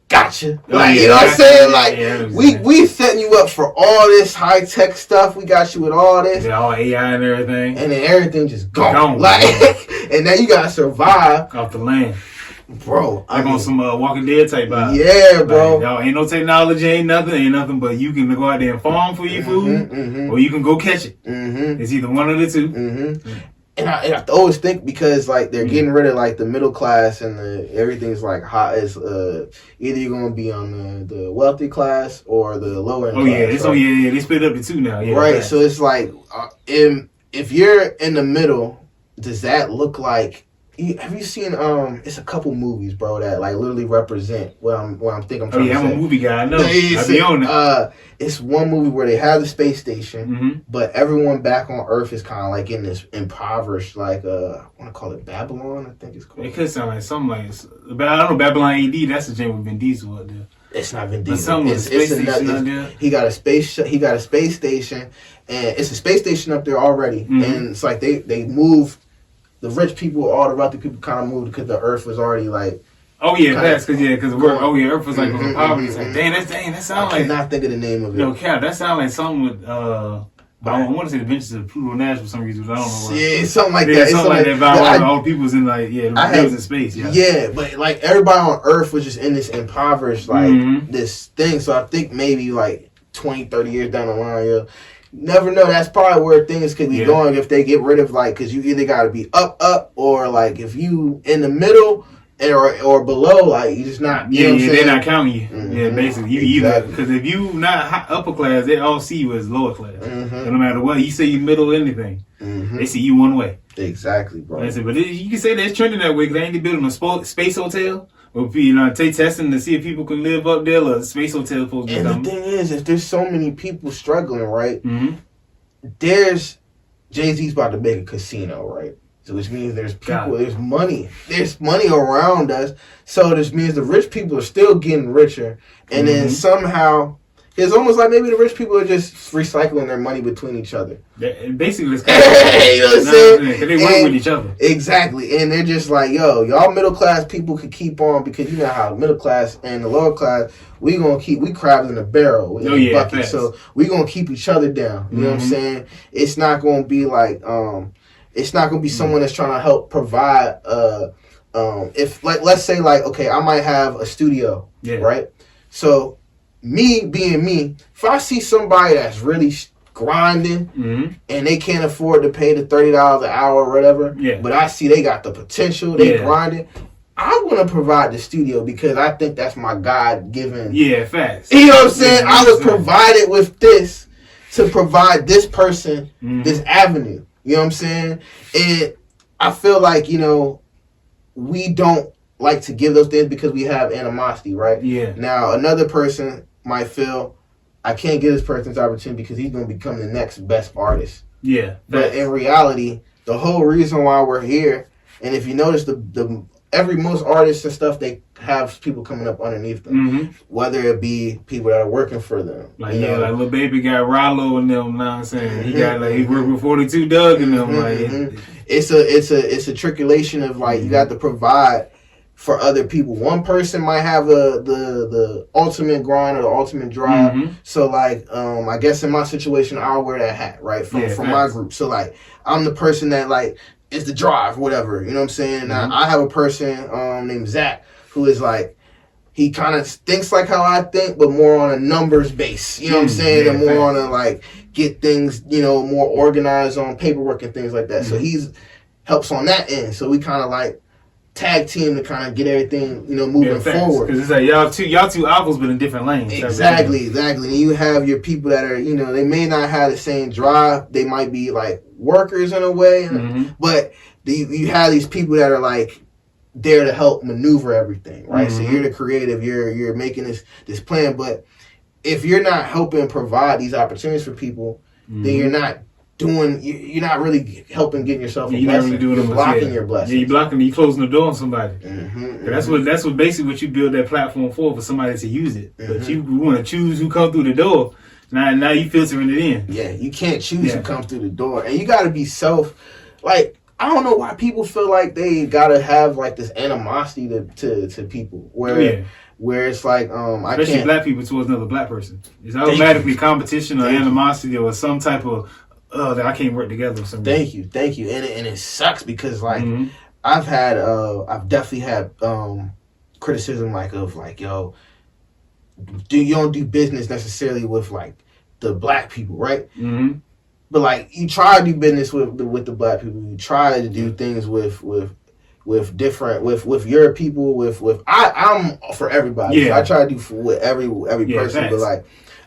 gotcha. Like, you know what I'm saying? Like, we setting you up for all this high-tech stuff. We got you with all this.
Yeah, all AI and everything.
And then everything just gone. Like, and then you got to survive.
Off the land.
bro.
Like on some Walking Dead type vibe.
Yeah, bro.
Like, y'all ain't no technology, ain't nothing. But you can go out there and farm for your food, or you can go catch it. It's either one of the two.
And I always think because like they're getting rid of like the middle class and everything's like hot as either you're gonna be on the wealthy class or the lower end.
Oh
class,
yeah, they split up the two now. Yeah,
right. So it's like if you're in the middle, does that look like? Have you seen it's a couple movies, bro, that like literally represent what I'm trying to say.
I'm a movie guy. I know. I be on it.
It's one movie where they have the space station, but everyone back on Earth is kind of like in this impoverished, like I want to call it Babylon. I think it's called.
It could sound like something like I don't know, Babylon AD. That's the gym with Vin Diesel out there.
It's not Vin Diesel.
Something with space station out there.
He got a space station, and it's a space station up there already, and it's like they move. The rich people, all the wealthy people, kind of moved because the Earth was already like.
Oh yeah, that's because Earth was like on poverty. It's like that sounds like.
I cannot think of the name of it.
No cap, that sounds like something with. I want to say the Adventures of Pluto Nash for some reason. I don't know why.
Yeah, something like that.
Yeah, something like that. All the people was in like they was in space.
Yeah, but like everybody on Earth was just in this impoverished like this thing. So I think maybe like 20, 30 years down the line, never know. That's probably where things could be going if they get rid of like, because you either got to be up, or like if you in the middle or below, like you just not. You know what I'm saying?
They're not counting you. Yeah, basically you either because if you not upper class, they all see you as lower class. So no matter what you say, you middle anything, they see you one way.
Exactly, bro.
But you can say that's trending that way because they ain't building a space hotel. Or take testing to see if people can live up there, or the space hotel supposed to be
And the thing is, if there's so many people struggling, right? There's Jay-Z's about to make a casino, right? So which means there's people, there's money around us. So this means the rich people are still getting richer, and then somehow it's almost like maybe the rich people are just recycling their money between each other.
Basically, it's kind of
you know what I'm saying?
Because they work with each other.
Exactly. And they're just like, y'all middle class people can keep on because you know how middle class and the lower class, we crabs in a barrel in a bucket. Fast. So we gonna keep each other down. You know what I'm saying? It's not gonna be like it's not gonna be someone that's trying to help provide if like let's say like, okay, I might have a studio, right? So me being me, if I see somebody that's really grinding and they can't afford to pay the $30 an hour or whatever, but I see they got the potential, they grinding, I want to provide the studio because I think that's my God-given.
Yeah, facts.
You know what I'm saying? I was provided with this to provide this person this avenue. You know what I'm saying? And I feel like, we don't like to give those things because we have animosity, right?
Yeah.
Now, another person might feel, I can't give this person this opportunity because he's going to become the next best artist.
Yeah.
But in reality, the whole reason why we're here, and if you notice, most artists and stuff, they have people coming up underneath them, whether it be people that are working for them.
Like like Lil Baby got Rollo and them. Know what I'm saying? He got he worked with 42 Doug and them.
It's a triculation of like you got to provide for other people. One person might have the ultimate grind or the ultimate drive. So like I guess in my situation I'll wear that hat, right? From my group. So like I'm the person that like is the drive, whatever. You know what I'm saying? I have a person named Zach who is like, he kind of thinks like how I think, but more on a numbers base. You know what I'm saying? And more on a like get things, more organized on paperwork and things like that. So he's helps on that end. So we kind of like tag team to kind of get everything, moving forward.
Because it's like y'all two albums, but in different lanes.
Exactly. And you have your people that are, they may not have the same drive. They might be like workers in a way, but you have these people that are like there to help maneuver everything, right? So you're the creative. You're making this plan, but if you're not helping provide these opportunities for people, then you're not really helping getting yourself a blessing.
Not really doing
you're blocking your blessing.
Yeah, you closing the door on somebody. That's what basically what you build that platform for somebody to use it. But you want to choose who come through the door. Now you filtering it in.
Yeah, you can't choose who comes through the door, and you got to be I don't know why people feel like they gotta have like this animosity to people where it's like
especially black people towards another black person. It's automatically competition or animosity or some type of that I can't work together or something.
Thank you, and it sucks because like I've definitely had criticism like yo, you don't do business necessarily with like the black people, right?
Mm-hmm.
But like you try to do business with the black people. You try to do things with your people. I'm for everybody.
Yeah.
So I try to do with every person.
Thanks.
But like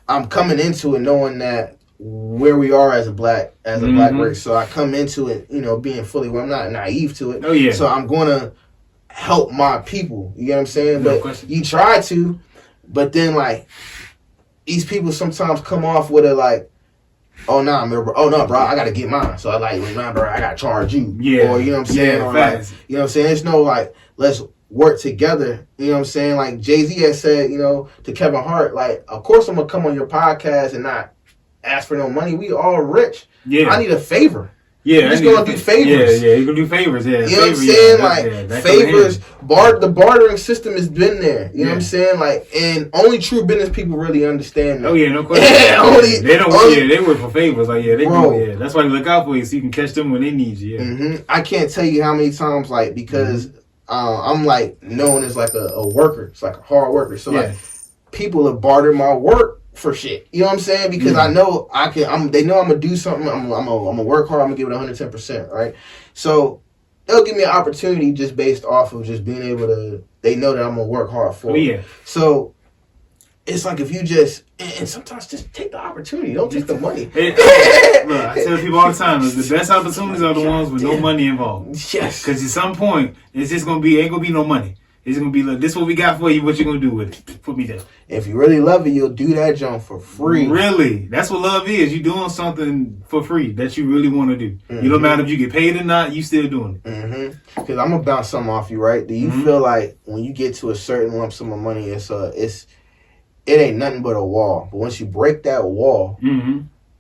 I'm coming into it knowing that where we are as a black race. So I come into it, being fully. Well, I'm not naive to it.
Oh yeah.
So I'm gonna help my people. You get what I'm saying?
No
But
question.
you try to, but then like these people sometimes come off with a like, oh no, bro, I gotta get mine. So I like, nah, bro, I gotta charge you.
Yeah.
Or you know what I'm saying?
Yeah,
or like,
facts.
you know what I'm saying? It's no like, let's work together. You know what I'm saying? Like Jay-Z has said, to Kevin Hart, like, of course I'm gonna come on your podcast and not ask for no money. We all rich.
Yeah.
I need a favor.
Yeah.
I'm just gonna do favors.
Yeah, you're gonna do favors. Yeah.
You know what I'm saying? Favors. The bartering system has been there. You know what I'm saying? Like, and only true business people really understand that.
Oh yeah, no question. They work for favors. Like that's why they look out for you so you can catch them when they need you. Yeah.
Mm-hmm. I can't tell you how many times, like, because I'm like known as like a worker. It's like a hard worker. So like people have bartered my work for shit. You know what I'm saying? Because I know I can. They know I'm gonna do something. I'm gonna work hard. I'm gonna give it 110%. Right. So they'll give me an opportunity just based off of just being able to. They know that I'm gonna work hard for it.
Yeah.
So it's like if you just and sometimes just take the opportunity. Don't take the money.
Look, I tell people all the time, the best opportunities are the ones with no money involved.
Yes.
Because at some point, it's just ain't gonna be no money. It's gonna be like, this is what we got for you. What you gonna do with it? Put me down.
If you really love it, you'll do that jump for free.
Really, that's what love is. You doing something for free that you really want to do.
Mm-hmm.
You don't matter if you get paid or not. You still doing it.
Because I'm gonna bounce something off you, right? Do you feel like when you get to a certain lump sum of money, it ain't nothing but a wall. But once you break that wall,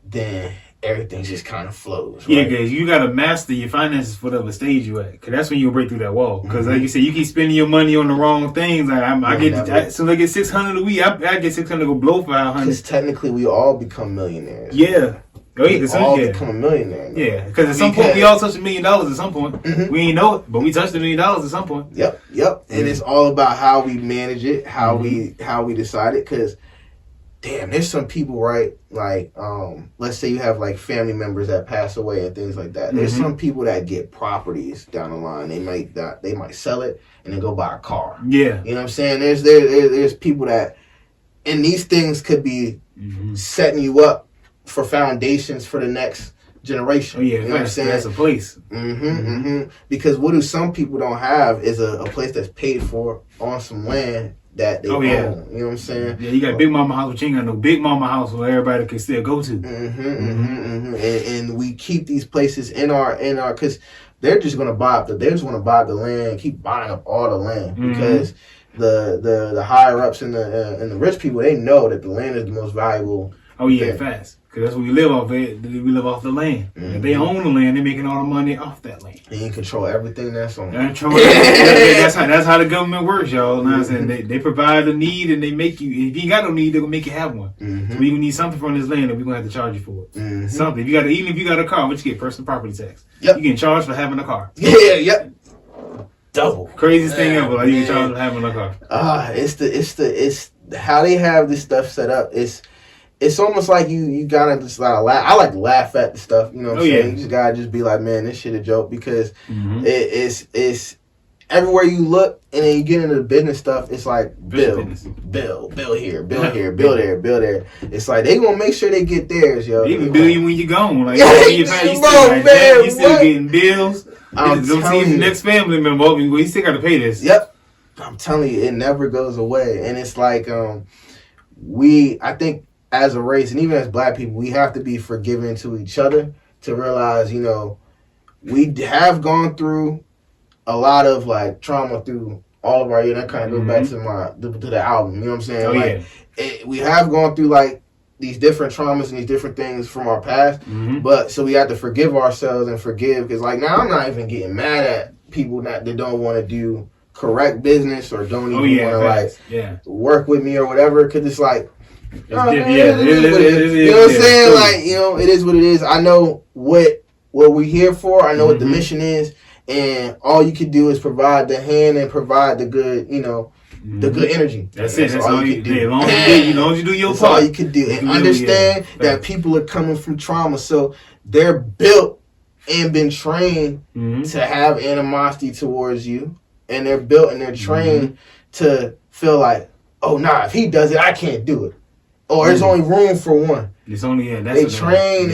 then everything just kind of flows. Right?
Yeah, because you got to master your finances for whatever stage you at. Because that's when you'll break through that wall. Because like you said, you keep spending your money on the wrong things. Like I get $600 a week. I get $600 to go blow $500.
Because technically, we all become millionaires.
Yeah.
We all become a millionaire. Now.
Yeah, because at some point we all touch $1 million. At some point, we ain't know it, but we touched $1 million at some point.
Yep. And it's all about how we manage it, how we decide it. Because damn, there's some people, right? Like, let's say you have like family members that pass away and things like that. There's some people that get properties down the line. They might sell it and then go buy a car.
Yeah,
you know what I'm saying? There's people that, and these things could be setting you up for foundations for the next generation.
Oh yeah,
you know what I'm saying?
That's a place.
Because what do some people don't have is a place that's paid for on some land that they own. You know what I'm saying?
Yeah, you got Big Mama house, but you ain't got no Big Mama house where everybody can still go to.
And we keep these places in our because they're just gonna buy up they just want to buy the land, keep buying up all the land because the higher ups and the rich people, they know that the land is the most valuable.
Oh yeah, fast. Because that's what we live off. We live off the land. If they own the land, they're making all the money off that land.
And you control everything that's on.
That's how the government works, y'all. Now I'm saying they provide a need and they make you. If you ain't got no need, they're gonna make you have one. So we gonna need something from this land, and we're gonna have to charge you for it. Something. Even if you got a car, what you get? Personal property tax.
Yep.
You get charged for having a car.
Yep. Double.
Craziest thing ever. Like you get charged for having a car.
It's how they have this stuff set up. It's almost like you gotta just laugh. I like to laugh at the stuff, you know what I'm saying? You just gotta just be like, man, this shit a joke because it's everywhere you look and then you get into the business stuff, it's like bill here, bill there. It's like they gonna make sure they get theirs, yo.
They even bill you when you're gone. Like you still getting bills.
I'm telling you,
next family member, you still gotta pay this.
Yep. I'm telling you, it never goes away. And it's like I think as a race, and even as black people, we have to be forgiving to each other to realize, we have gone through a lot of like trauma through all of our years. That kind of goes back to the album. You know what I'm saying? We have gone through like these different traumas and these different things from our past. But so we have to forgive ourselves and forgive because like now I'm not even getting mad at people that don't want to do correct business or don't even want to work with me or whatever because it's like. You know what I'm saying? True. Like, it is what it is. I know what we're here for. I know what the mission is. and all you could do is provide the hand and provide the good, the good energy.
That's it. That's all you can do. As long as you do your part.
That's all you can do. And understand that people are coming from trauma, so they're built and been trained to have animosity towards you, and they're built and they're trained to feel like, oh nah, if he does it, I can't do it, or there's only room for one.
It's only
they train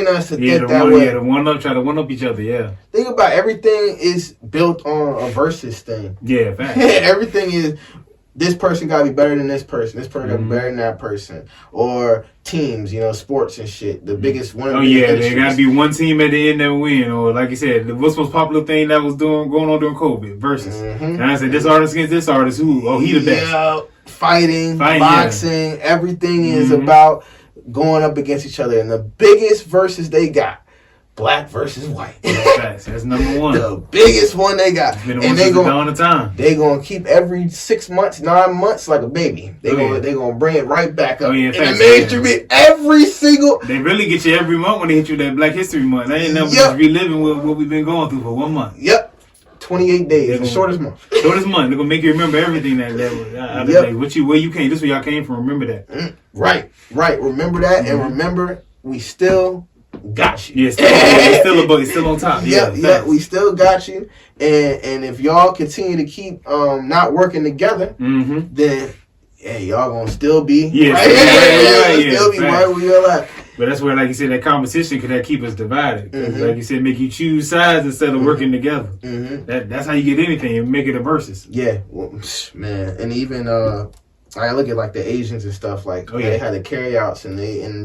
us to think that way.
Yeah, try to one up each other. Yeah.
Think about everything is built on a versus thing.
Yeah, fact.
Everything is this person gotta be better than this person. This person gotta be better than that person. Or teams, sports and shit. The biggest one.
There gotta be one team at the end that win. Or like you said, what's the most popular thing that was going on during COVID? Versus. And I said this artist against this artist. Who? Oh, he the best.
Yeah, fighting, boxing. Everything is about going up against each other, and the biggest versus they got, black versus white.
That's number one.
The biggest one they got,
and they
gonna keep every 6 months, 9 months like a baby. They gonna bring it right back up. In the mainstream, every single.
They really get you every month when they hit you that Black History Month. They ain't never just reliving what we've been going through for 1 month.
Yep. 28 days, the shortest month.
Shortest month. They're gonna make you remember everything that where you came. This is where y'all came from. Remember that.
Right. Remember that, and remember we still got you.
Yeah, it's still on top.
Yeah, we still got you. And if y'all continue to keep not working together, then y'all gonna still be right where you're at.
But that's where, like you said, that competition could keep us divided. Like you said, make you choose sides instead of working together. That's how you get anything and make it a versus.
Yeah, well, man, and even I look at like the Asians and stuff. Like they had the carryouts, and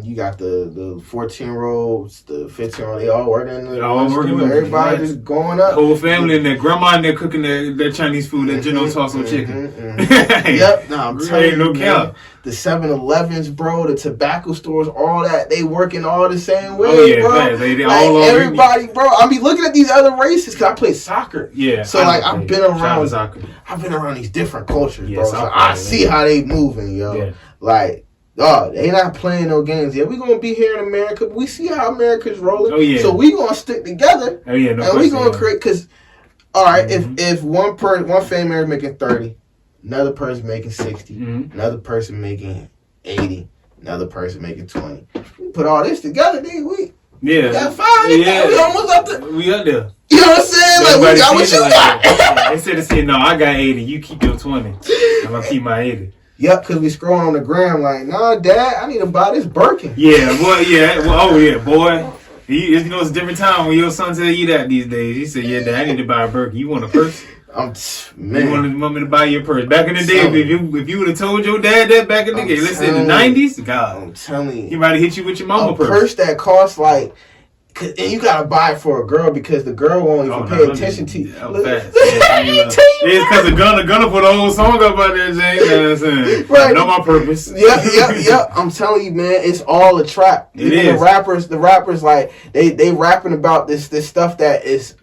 you got the 14-year-olds, the 15-year-olds. They all working. Everybody just going up.
Whole family and their grandma and they're cooking their Chinese food, that Geno Tosso chicken.
Yep, I'm telling you,
no cap.
The 7-Elevens, bro, the tobacco stores, all that, they working all the same way, bro.
They all
everybody, bro. I be looking at these other races because I play soccer.
Yeah.
So I've been around these different cultures, bro. So I see how they moving, yo. Yeah. Like, they not playing no games. Yeah, we gonna be here in America, but we see how America's rolling. Oh yeah. So we gonna stick together.
Oh yeah.
And we gonna create, because all right, if one family is making 30. Another person making 60, another person making 80, another person making 20. We put all this together, nigga. We got 5. We almost up there.
We up there.
You know what I'm saying? Like, we got what you got.
Instead of saying, no, I got 80, you keep your 20. I'm going to keep my 80.
Yep, because we scrolling on the gram like, nah, Dad, I need to buy this Birkin.
Yeah, boy. You know, it's a different time when your son tell you that these days. He said, yeah, Dad, I need to buy a Birkin. You want a purse?
Man.
You wanted mommy to buy your purse. Back in the day, if you would have told your dad that back in the day, let's say in the 90s, God,
I'm telling you.
He might have hit you with your mama purse.
A purse that costs like, and you gotta buy it for a girl because the girl won't even pay attention to you.
It's because the gunner put a whole song up out there, Jay. You know what I'm saying? Right. I know my purpose.
Yep. I'm telling you, man, it's all a trap. The rappers, like, they rapping about this stuff that is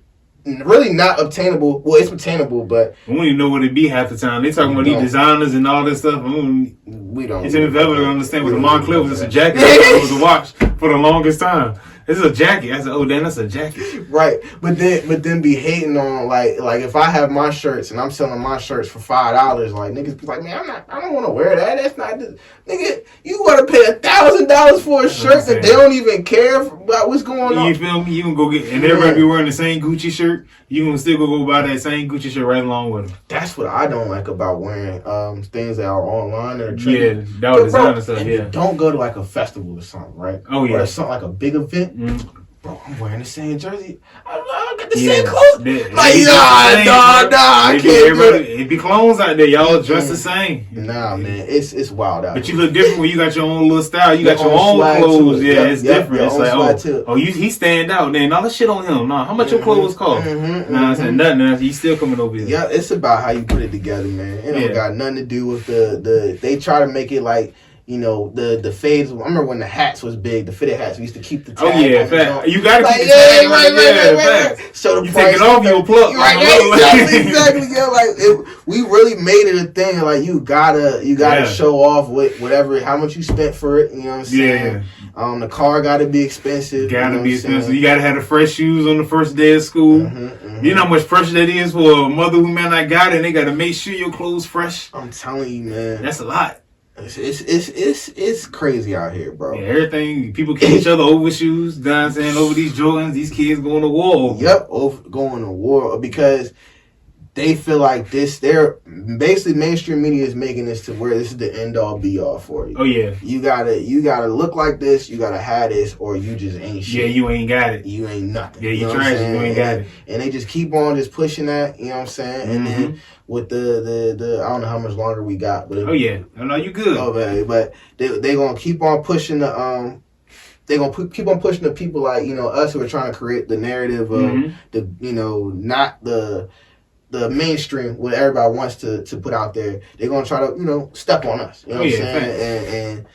really not obtainable. Well, it's obtainable, but
we don't even know what it be half the time. They talking about these designers and all this stuff.
We don't.
It's inevitable to understand what the Montclair was just a jacket. It was a watch for the longest time. This is a jacket. I said, oh, damn, that's a jacket.
Right. But then be hating on, like if I have my shirts and I'm selling my shirts for $5, like, niggas be like, man, I don't want to wear that. That's not this. Nigga, you want to pay $1,000 for a shirt that they don't even care about what's going on.
You feel me? You can go get, and everybody be wearing the same Gucci shirt. You can still go buy that same Gucci shirt right along with them.
That's what I don't like about wearing things that are online that are trendy.
Yeah, that was designer stuff, yeah.
Don't go to like a festival or something, right?
Oh, yeah.
Or something like a big event. Bro, I'm wearing the same jersey. I got the same clothes. I can't do it.
It be clones out there. Y'all dress the same.
Nah, man, it's wild out.
But you look different when you got your own little style. You got your own clothes. Yeah, it's different. It's like, he stand out. Then all the shit on him. Nah, how much your clothes cost? Nah, I said nothing. You still coming over here.
Yeah, it's about how you put it together, man. It don't got nothing to do with the. They try to make it like, you know, the fades. I remember when the hats was big, the fitted hats. We used to keep the tag.
Oh yeah, fact. You gotta keep the tag. Right.
So
you take it off, you'll plug.
Right, exactly. Yeah, like we really made it a thing. Like you gotta show off whatever, how much you spent for it. You know what I'm saying? Yeah. The car gotta be expensive.
Gotta be expensive. You gotta have the fresh shoes on the first day of school. You You know how much pressure that is for a mother who may not got it, and they got to make sure your clothes fresh.
I'm telling you, man.
That's a lot.
It's crazy out here, bro.
Yeah, everything. People kill each other over shoes. You know what I'm saying? Over these Jordans. These kids going to war.
Yep, going to war because they feel like this. They're basically mainstream media is making this to where this is the end all be all for you.
Oh yeah.
You gotta look like this. You gotta have this, or you just ain't shit.
Yeah, you ain't got it.
You ain't nothing.
Yeah, you trash. You ain't got it.
And they just keep on just pushing that. You know what I'm saying? And then with the I don't know how much longer we got, but
no, you good.
Oh man, but they gonna keep on pushing the They're gonna keep on pushing the people like us who are trying to create the narrative of the not the mainstream what everybody wants to put out there. They're gonna try to step on us. You know what I'm saying?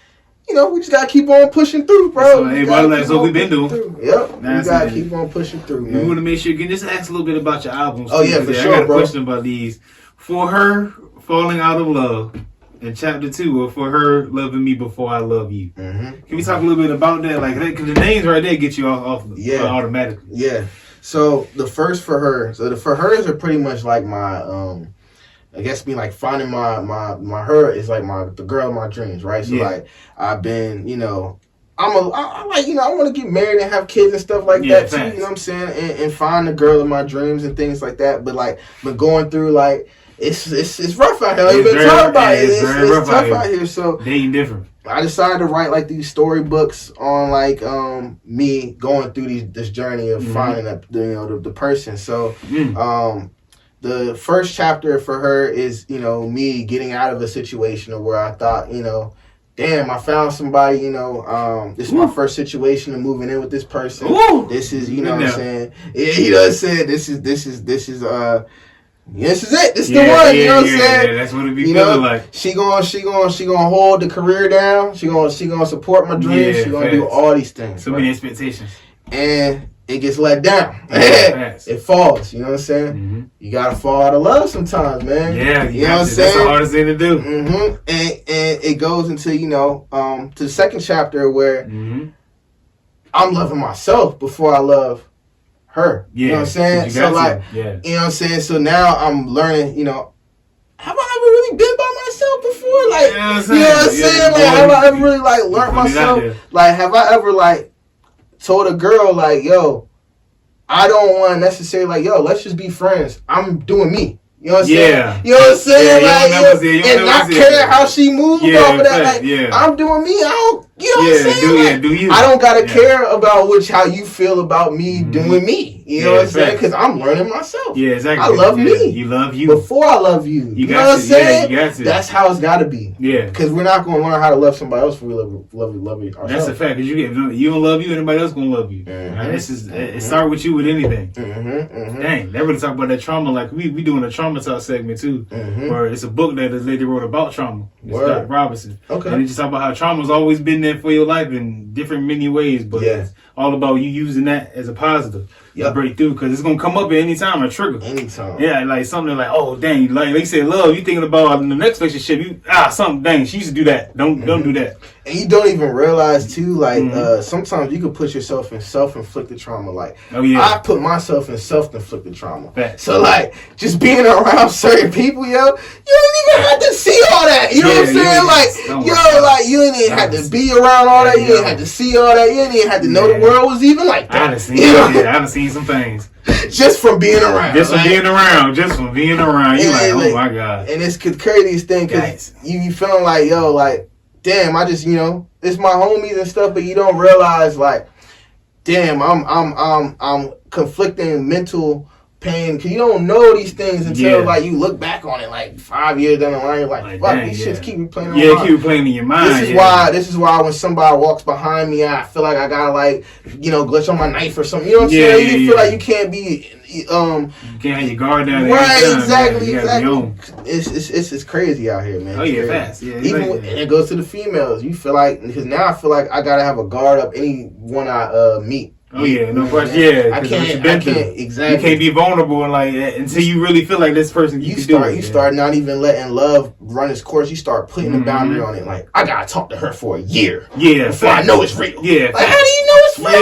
And we just gotta keep on pushing through, bro.
That's what we've been doing.
Yep, we gotta keep on pushing through. Man.
We want to make sure you can just ask a little bit about your albums.
Oh yeah, for sure,
I got a
bro.
question about these. For Her Falling Out of Love and Chapter 2, or For Her Loving Me Before I Love You. Can we talk a little bit about that? Like, because the names right there get you off automatically.
Yeah. So the first For Her, the For Hers are pretty much like my I guess me like finding my her is like the girl of my dreams, right? So like I've been, I want to get married and have kids and stuff like that too.
Thanks.
You know what I'm saying? And find the girl of my dreams and things like that. But going through like it's rough out here. I've been talking about it. It's tough out here. So
they ain't different.
I decided to write like these storybooks on like me going through this journey of finding the person. So the first chapter for her is me getting out of a situation where I thought damn, I found somebody, this is my first situation of moving in with this person.
Ooh.
This is, what I'm saying? Yeah, you know what I'm saying? This is it. This is the one, you know what I'm saying?
Yeah, that's what it be feeling like.
She gonna hold the career down. She gonna support my dreams. She gonna do all these things.
So many expectations.
And it gets let down. It falls, you know what I'm saying? You gotta fall out of love sometimes, man.
Yeah,
you know what I'm saying?
That's the hardest thing to do.
And it goes into, to the second chapter where I'm loving myself before I love her.
Yeah.
You know what I'm saying? So like, you know what I'm saying? So now I'm learning, have I ever really been by myself before? Like, you know what I'm saying? Like, have I ever really like learned myself? Like, have I ever like told a girl like, yo, I don't want to necessarily like, yo, let's just be friends. I'm doing me. You know what I'm saying? You know what I'm saying? And not care how she moves off of that. Like, I'm doing me. I don't, you know what I'm saying?
Do you?
I don't got to care about how you feel about me doing me. You know what I'm saying? Because I'm learning myself.
Yeah, exactly.
I love me.
You love you.
Before I love you. You know what I'm saying?
Yeah, you got to.
That's how it's got to be. Yeah. Because we're not going to learn how to love somebody else before we love ourselves.
That's a fact. Because you don't love you, anybody else going to love you. It start with you with anything. Dang, they really talk about that trauma. Like, we doing a trauma talk segment, too. Where it's a book that this lady wrote about trauma. It's Dr. Robinson. Okay. And they just talk about how trauma's always been there for your life in different many ways. But it's all about you using that as a positive. To break through, because it's gonna come up at any time, a trigger. Anytime. Yeah, like something like, oh dang, like they said, love. You thinking about in the next relationship? Something. Dang, she used to do that. Don't do that.
And you don't even realize too, like sometimes you can put yourself in self-inflicted trauma. Like, I put myself in self-inflicted trauma. So like, just being around certain people, you don't even have to see all that. You know what I'm saying? Like, you ain't even had to be around all that. You ain't had to see all that. You ain't even had to know the world was even like that.
I done seen some things.
Just from being around.
Just from being around. You like, oh my God.
And it's the craziest thing, because you feeling like, yo, like, damn, I just, it's my homies and stuff, but you don't realize, like, damn, I'm conflicting mental pain, because you don't know these things until like you look back on it like 5 years down the line. You're like, fuck, these shits keep replaying.
Keep replaying in your mind.
This is why when somebody walks behind me, I feel like I gotta like glitch on my knife or something. You know what I'm saying? You feel like you can't be
you can't have your guard down.
Right, exactly. It's crazy out here, man.
Oh yeah, fast. Yeah,
and it goes to the females. You feel like, because now I feel like I gotta have a guard up anyone I meet.
Oh yeah, no question. Yeah,
I can't exactly.
You can't be vulnerable and like until you really feel like this person. You
start not even letting love run its course. You start putting a boundary on it. Like, I gotta talk to her for a year.
Yeah,
before I know it's real.
Yeah,
like, how do you know was funny.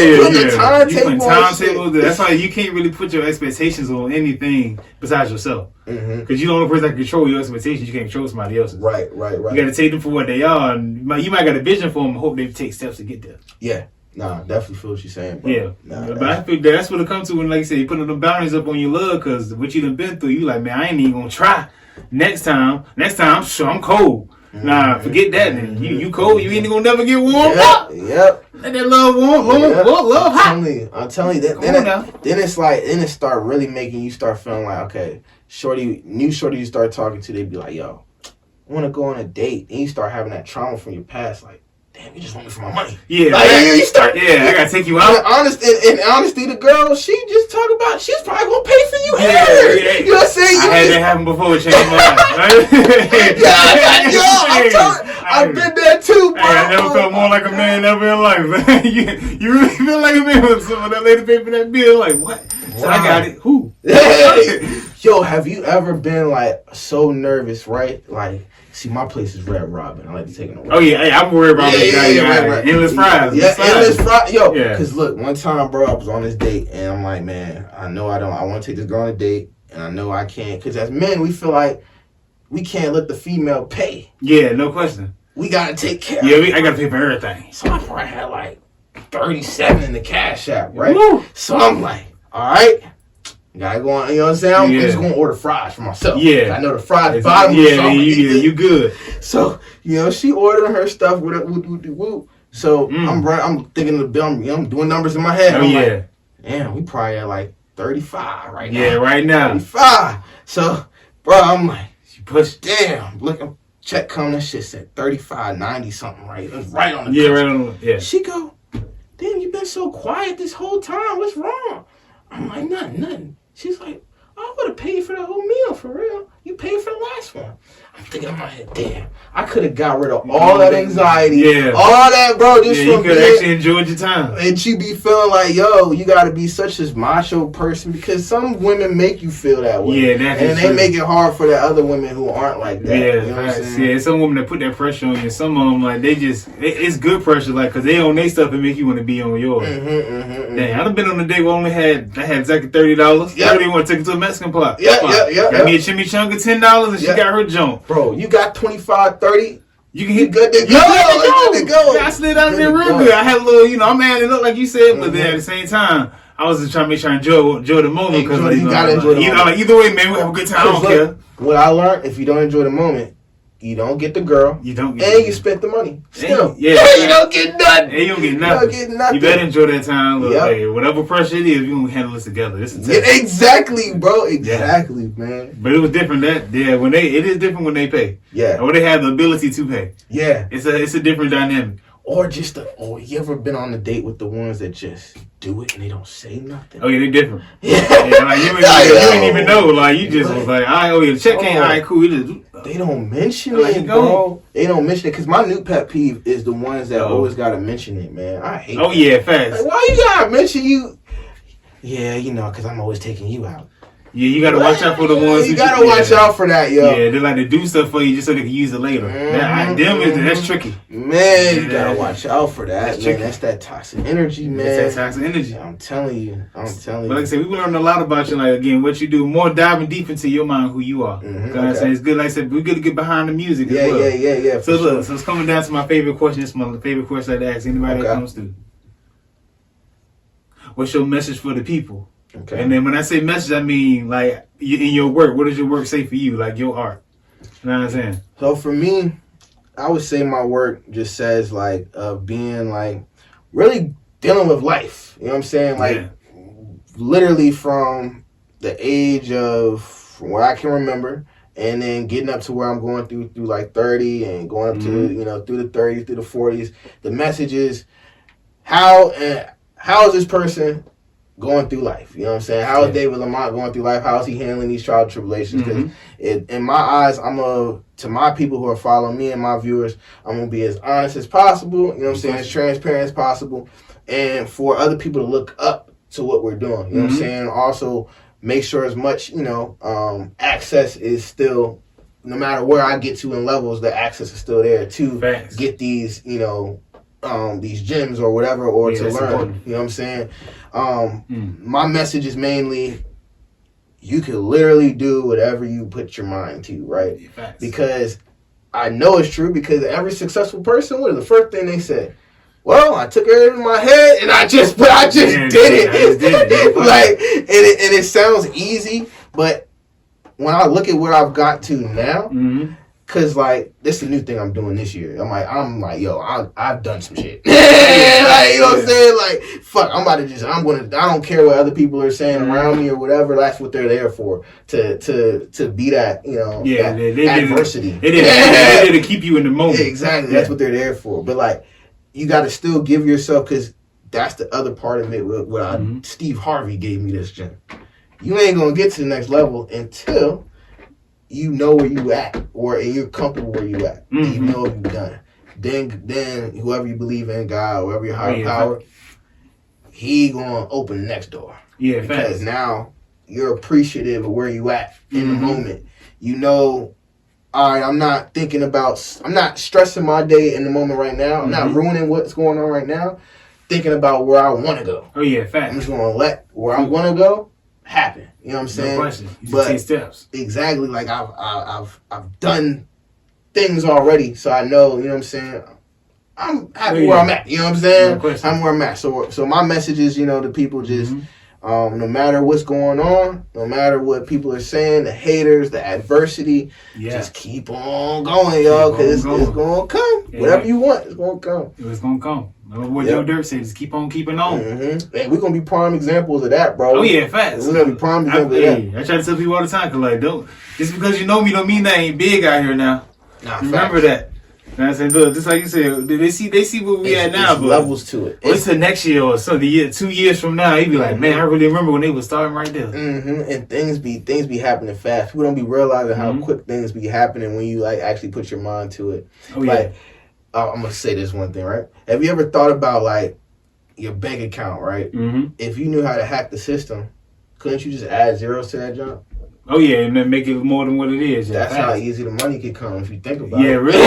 You putting a timetable.
That's why you can't really put your expectations on anything besides yourself. Because you're the only person that can control your expectations. You can't control somebody else's.
Right.
You got to take them for what they are. And you might got a vision for them and hope they take steps to get there.
Yeah. Nah, definitely feel what you're saying, bro.
Yeah. But I think that's what it comes to when, like you said, you putting them boundaries up on your love, because what you done been through, you like, man, I ain't even going to try. Next time, I'm sure I'm cold. Nah, forget that. Then you cold. You ain't gonna never get warmed up.
Yep.
Let that love warm, love hot.
I'm telling you that. Then it's like, then it start really making you start feeling like, okay, new shorty you start talking to, they be like, yo, I want to go on a date, and you start having that trauma from your past, like, damn, you just want me for my money.
Yeah,
like, you start.
Yeah, I gotta take you out.
In honesty, the girl, she just talk about, she's probably gonna pay for you.
Yeah.
You know what I'm saying?
I had that happen before. It changed my life.
I've been there too, bro.
I never felt more like a man ever in life. you really feel like a man when someone that lady paid for that bill. Like, what? So I got it. Who?
Yo, have you ever been like so nervous, right? Like, see, my place is Red Robin. I like to take it away.
Oh yeah, hey, I'm worried about
right.
Endless fries.
Yeah, endless fries. Yo, because look, one time, bro, I was on this date, and I'm like, man, I want to take this girl on a date, and I know I can't, because as men, we feel like we can't let the female pay.
Yeah, no question.
We gotta take care.
Yeah, I gotta pay for everything.
So I probably had like 37 in the cash app, right?
Woo.
So I'm like, all right. Gotta go on, you know what I'm saying? I'm just gonna order fries for myself.
Yeah.
I know the fries bottom.
Yeah, you good.
So, you know, she ordering her stuff with a So I'm thinking of the bill, I'm doing numbers in my head. I'm like, damn, we probably at like 35 right now.
Yeah, right now.
35. So, bro, I'm like,
she pushed.
Damn, looking, check come, that shit said 35.90 something, right? It was right on the
right on the, yeah.
She go, damn, you been so quiet this whole time. What's wrong? I'm like, nothing. She's like, I would have paid for the whole meal, for real. You paid for the last one. I'm thinking in my head, damn, I could have got rid of all that anxiety, all that, bro. Just
you could actually enjoyed your time.
And she be feeling like, yo, you got to be such a macho person, because some women make you feel that way.
Yeah, that's
and they make it hard for the other women who aren't like that.
Yeah,
you know what I'm saying?
Yeah. Some women that put that pressure on you. Some of them, like, it's good pressure, like, because they own their stuff and make you want to be on yours. Damn, I've been on a date where I had exactly $30.
Yep.
I didn't want to take it to a Mexican plot.
Yeah.
Got me a chimichanga, $10, and she got her junk.
Bro, you got 25, 30.
You can hit
good to go. Good to go.
Yeah, I slid out there real good. I had a little, I'm adding up like you said, but then at the same time, I was just trying to make sure I enjoy the moment, because
you gotta enjoy the moment.
Like, either way, man, we have a good time. I don't care.
What I learned: if you don't enjoy the moment, you don't get the girl. You don't get, and you spent the money. Still, you don't get nothing.
And you don't get nothing. You better enjoy that time. Look, hey, whatever pressure it is, we gonna handle this together. This is
exactly, bro. Exactly, man.
But it was different. It is different when they pay.
Yeah.
Or they have the ability to pay.
Yeah.
It's a different dynamic.
Or you ever been on a date with the ones that just do it and they don't say nothing?
Oh yeah, they different. Like you ain't even know. Like you just was like, the check ain't all right, cool.
They don't mention it, bro. They don't mention it, because my new pet peeve is the ones that always gotta mention it, man. I hate.
Oh yeah, fast.
Like, why you gotta mention you? Yeah, because I'm always taking you out.
Yeah, you gotta watch out for the ones.
You gotta watch out for that, yo.
Yeah, they like to do stuff for you just so they can use it later. That's tricky.
Man, you gotta watch out for that, man. That's that toxic energy, man.
That's that toxic energy.
I'm telling you. But
like I said, we learned a lot about you. Like, again, what you do, more diving deep into your mind, who you are. I'm saying? It's good. Like I said, we're good to get behind the music as well.
Yeah.
So look, so it's coming down to my favorite question. It's my favorite question I ask anybody that comes through. What's your message for the people? Okay. And then when I say message, I mean, like, in your work, what does your work say for you? Like, your art. You know what I'm saying?
So for me, I would say my work just says, like, being, like, really dealing with life. You know what I'm saying? Like, literally from the age of, from what I can remember, and then getting up to where I'm going through like 30 and going up to, through the 30s, through the 40s. The message is, how is this person going through life? You know what I'm saying? How is David Lamont going through life? How is he handling these trials and tribulations? Because in my eyes, to my people who are following me and my viewers, I'm going to be as honest as possible, you know what I'm saying, as transparent as possible, and for other people to look up to what we're doing, you know what I'm saying? Also, make sure as much, access is still, no matter where I get to in levels, the access is still there to get these, these gyms or whatever, or to learn.
Important.
You know what I'm saying? My message is mainly, you can literally do whatever you put your mind to, right?
Yeah,
because I know it's true, because every successful person, what is the first thing they say? Well, I took it in my head and I just did it. Like, and it sounds easy, but when I look at where I've got to now, cause like this is a new thing I'm doing this year. I'm like, yo, I've done some shit. Like, you know what I'm saying? Like, fuck, I don't care what other people are saying around me or whatever. That's what they're there for, to be that, you know, adversity.
They're there to keep you in the moment.
Exactly, that's what they're there for. But like, you got to still give yourself, because that's the other part of it. Steve Harvey gave me this gym. You ain't gonna get to the next level until you know where you at, or you're comfortable where you at. You know what you've done. Then whoever you believe in, God, whoever your higher power, he gonna open the next door. Yeah, because now you're appreciative of where you at in the moment. You know, all right, I'm not stressing my day in the moment right now. I'm not ruining what's going on right now. Thinking about where I want to go.
Oh yeah, fact.
I'm just gonna let where I want to go happen. You know what I'm saying?
No question. You take steps.
Exactly. Like I've done things already, so I know. You know what I'm saying? I'm happy where I'm at. You know what I'm saying?
No
I'm where I'm at. So my message is, you know, to people, just no matter what's going on, no matter what people are saying, the haters, the adversity, just keep on going, y'all, because it's gonna come. Yeah. Whatever you want, it's gonna come.
It's gonna come. What Joe Dirt said, just keep on keeping on.
Hey, we're gonna be prime examples of that, bro.
Oh yeah, facts.
We're gonna be prime examples of that.
I try to tell people all the time, cause like, just because you know me don't mean that I ain't big out here now. Remember that. You know what I'm saying? Look, just like you said, they see where we at now, but
levels to it.
It's the next year or so, 2 years from now, you be like, man, I really remember when they was starting right there.
And things be happening fast. People don't be realizing how quick things be happening when you like actually put your mind to it.
Oh yeah.
Like, I'm gonna say this one thing, right? Have you ever thought about like your bank account, right? If you knew how to hack the system, couldn't you just add zeros to that jump?
Oh yeah, and then make it more than what it is.
That's how easy the money can come if you think about it.
Yeah, really.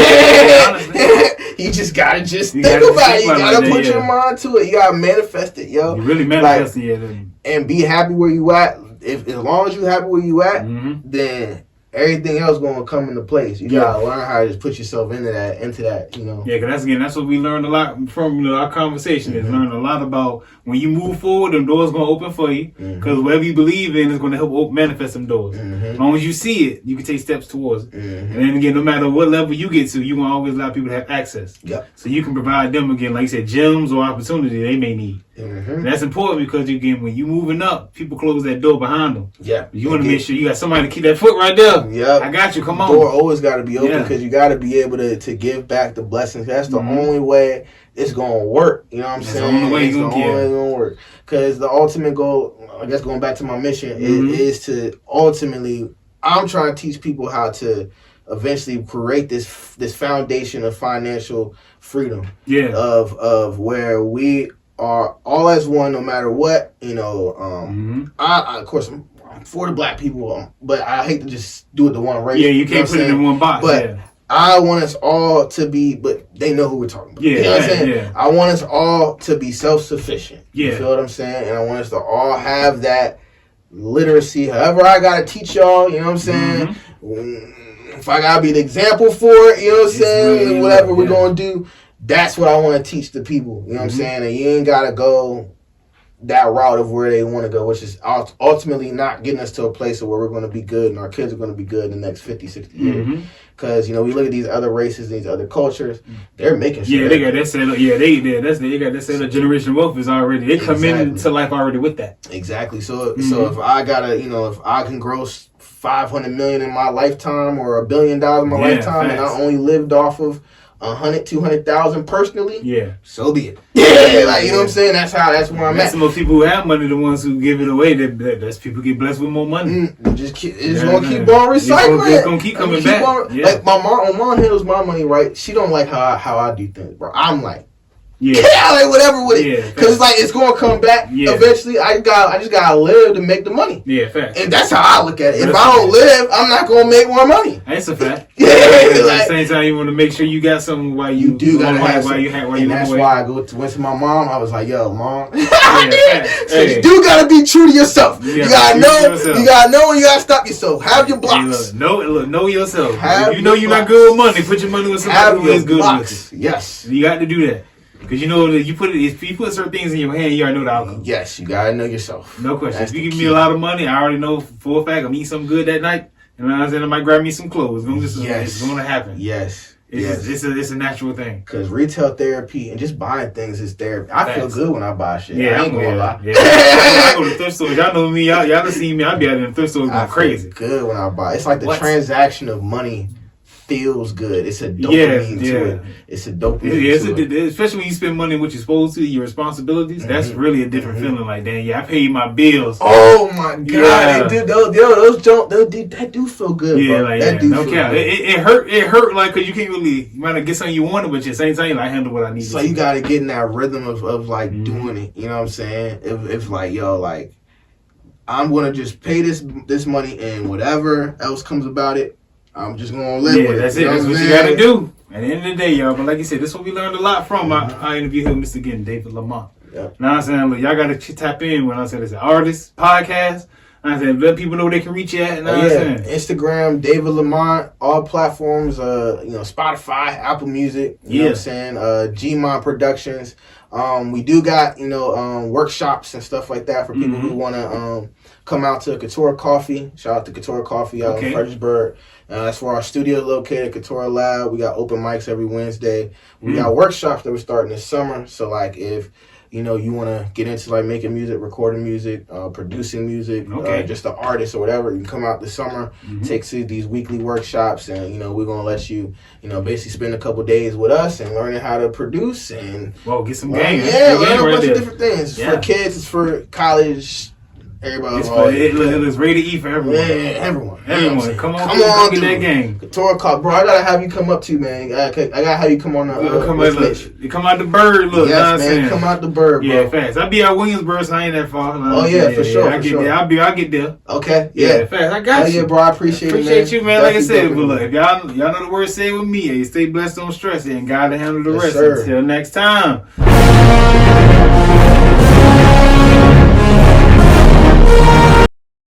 You just gotta think about it. You gotta put your mind to it. You gotta manifest it, yo.
You really manifest it,
and be happy where you at. As long as you happy where you at, then everything else gonna come into place. You gotta learn how to just put yourself into that, you know.
Yeah, because that's what we learned a lot from our conversation. Is learn a lot about when you move forward, them doors gonna open for you. Because whatever you believe in is gonna help manifest them doors. As long as you see it, you can take steps towards it. And then again, no matter what level you get to, you gonna always allow people to have access. So you can provide them, again, like you said, gems or opportunity they may need. And that's important because, again, when you moving up, people close that door behind them. You want to make sure you got somebody to keep that foot right there. I got you. Come on.
The door always got to be open because you got to be able to give back the blessings. That's the only way it's going to work. You know what I'm saying?
The only way it's
going to work. Because the ultimate goal, I guess going back to my mission, is to ultimately, I'm trying to teach people how to eventually create this foundation of financial freedom. Of where we are all as one, no matter what, you know. I of course, I'm for the black people, but I hate to just do it to one race.
Yeah, you can't put it in one box.
But I want us all to be, but they know who we're talking about. You know what I'm saying? I want us all to be self-sufficient. You feel what I'm saying? And I want us to all have that literacy. However I got to teach y'all, you know what I'm saying? If I got to be the example for it, you know what I'm saying? Whatever we're going to do. That's what I want to teach the people. You know what I'm saying? And you ain't got to go that route of where they want to go, which is ultimately not getting us to a place of where we're going to be good and our kids are going to be good in the next 50, 60 years. Because, you know, we look at these other races, these other cultures, they're making sure.
Yeah, they got that set up. Yeah, they got that set up. Generation wealth is already, they come into life already with that.
Exactly. So if I got to, you know, if I can gross $500 million in my lifetime or $1 billion in my lifetime and I only lived off of 100, 200,000 personally, so be it. Like, you know what I'm saying? That's where I'm at.
Some of the people who have money, the ones who give it away, that's people get blessed with more money.
It's gonna keep on recycling.
It's gonna keep coming back.
Like my mom handles my money right. She don't like how I do things, bro. I'm like,
Yeah.
Like whatever with it.
Yeah,
Because it's like it's gonna come back eventually. I just gotta live to make the money.
Yeah, fact.
And that's how I look at it. If I don't live, I'm not gonna make more money.
That's a fact.
Yeah.
At the
Like,
same time, you want to make sure you got something while
you do gotta have
while you
and that's
away.
why I went to my mom. I was like, "Yo, mom, so
Hey.
you do gotta be true to yourself.
Yeah,
you gotta
true
know.
to yourself.
You gotta know when you gotta stop yourself. Have your
Hey,
blocks.
know yourself.
Have
If you know
your
you're not
blocks.
good with money, put your money with somebody
Have
who is
your
good with
blocks.
it.
Yes.
You got to do that. Because you know that if you put certain things in your hand, you already know the outcome.
Yes, you gotta know yourself.
No question.
That's
If you
the
give
key.
me a lot of money, I already know for a fact I'm eating something good that night. And I might grab me some clothes. It's going to happen.
Yes.
It's a natural thing.
Because retail therapy and just buying things is therapy. I feel good when I buy shit.
Yeah,
I ain't gonna lie.
Yeah. I go to thrift stores. Y'all know me. Y'all done seen me. I be out in the thrift stores going crazy.
Feel good when I buy. It's like the transaction of money feels good. It's a dopamine to it. It's a dopamine to it.
Especially when you spend money on what you're supposed to, your responsibilities. Mm-hmm. That's really a different feeling. Like, damn, yeah, I paid my bills.
Oh my god,
yeah.
they do. Those don't. That do feel good,
yeah,
bro.
Like,
that do
no
feel
count.
good.
It hurt. It hurt, like, because you can't really. You might not get something you wanted, but at the same time, you like handle what I need.
So you gotta get in that rhythm of like doing it. You know what I'm saying? If like like I'm gonna just pay this money and whatever else comes about it, I'm just gonna live with it.
That's it. That's what you gotta do. At the end of the day, y'all. But like you said, this is what we learned a lot from. I interviewed him, Mr. Again, David Lamont.
Yep.
Now I'm saying, look, y'all gotta tap in when I said it's an artist podcast. I said, let people know where they can reach you at. And I'm saying,
Instagram, David Lamont, all platforms. Spotify, Apple Music. You know what I'm saying? Gmind Productions. We do got workshops and stuff like that for people who want to come out to Couture Coffee. Shout out to Couture Coffee out in Fredericksburg. That's where our studio is located, Couture Lab. We got open mics every Wednesday. We got workshops that we're starting this summer. So like if you want to get into like making music, recording music, producing music, just an artist or whatever, you can come out this summer, take to these weekly workshops, and we're gonna let you basically spend a couple days with us and learning how to produce and
get some game.
Learn a bunch of different things. For kids, it's for college. Everybody,
it's ready to eat for everyone.
Everyone.
Come on, get that game.
Couture Coffee, bro. I gotta have you come up too, man. I gotta have you come on the.
You come out the bird, look.
Yes, man. Come out the bird, bro.
Yeah, fast. I be at Williamsburg, so I ain't that far.
For sure.
I get there. I'll get there.
Okay. Yeah,
fast. I got you.
Yeah, bro. I appreciate it, man.
Appreciate you, man. Like I said, but look, if y'all know the word say with me. Hey, stay blessed, don't stress it, and God to handle the rest.
Sir.
Until next time.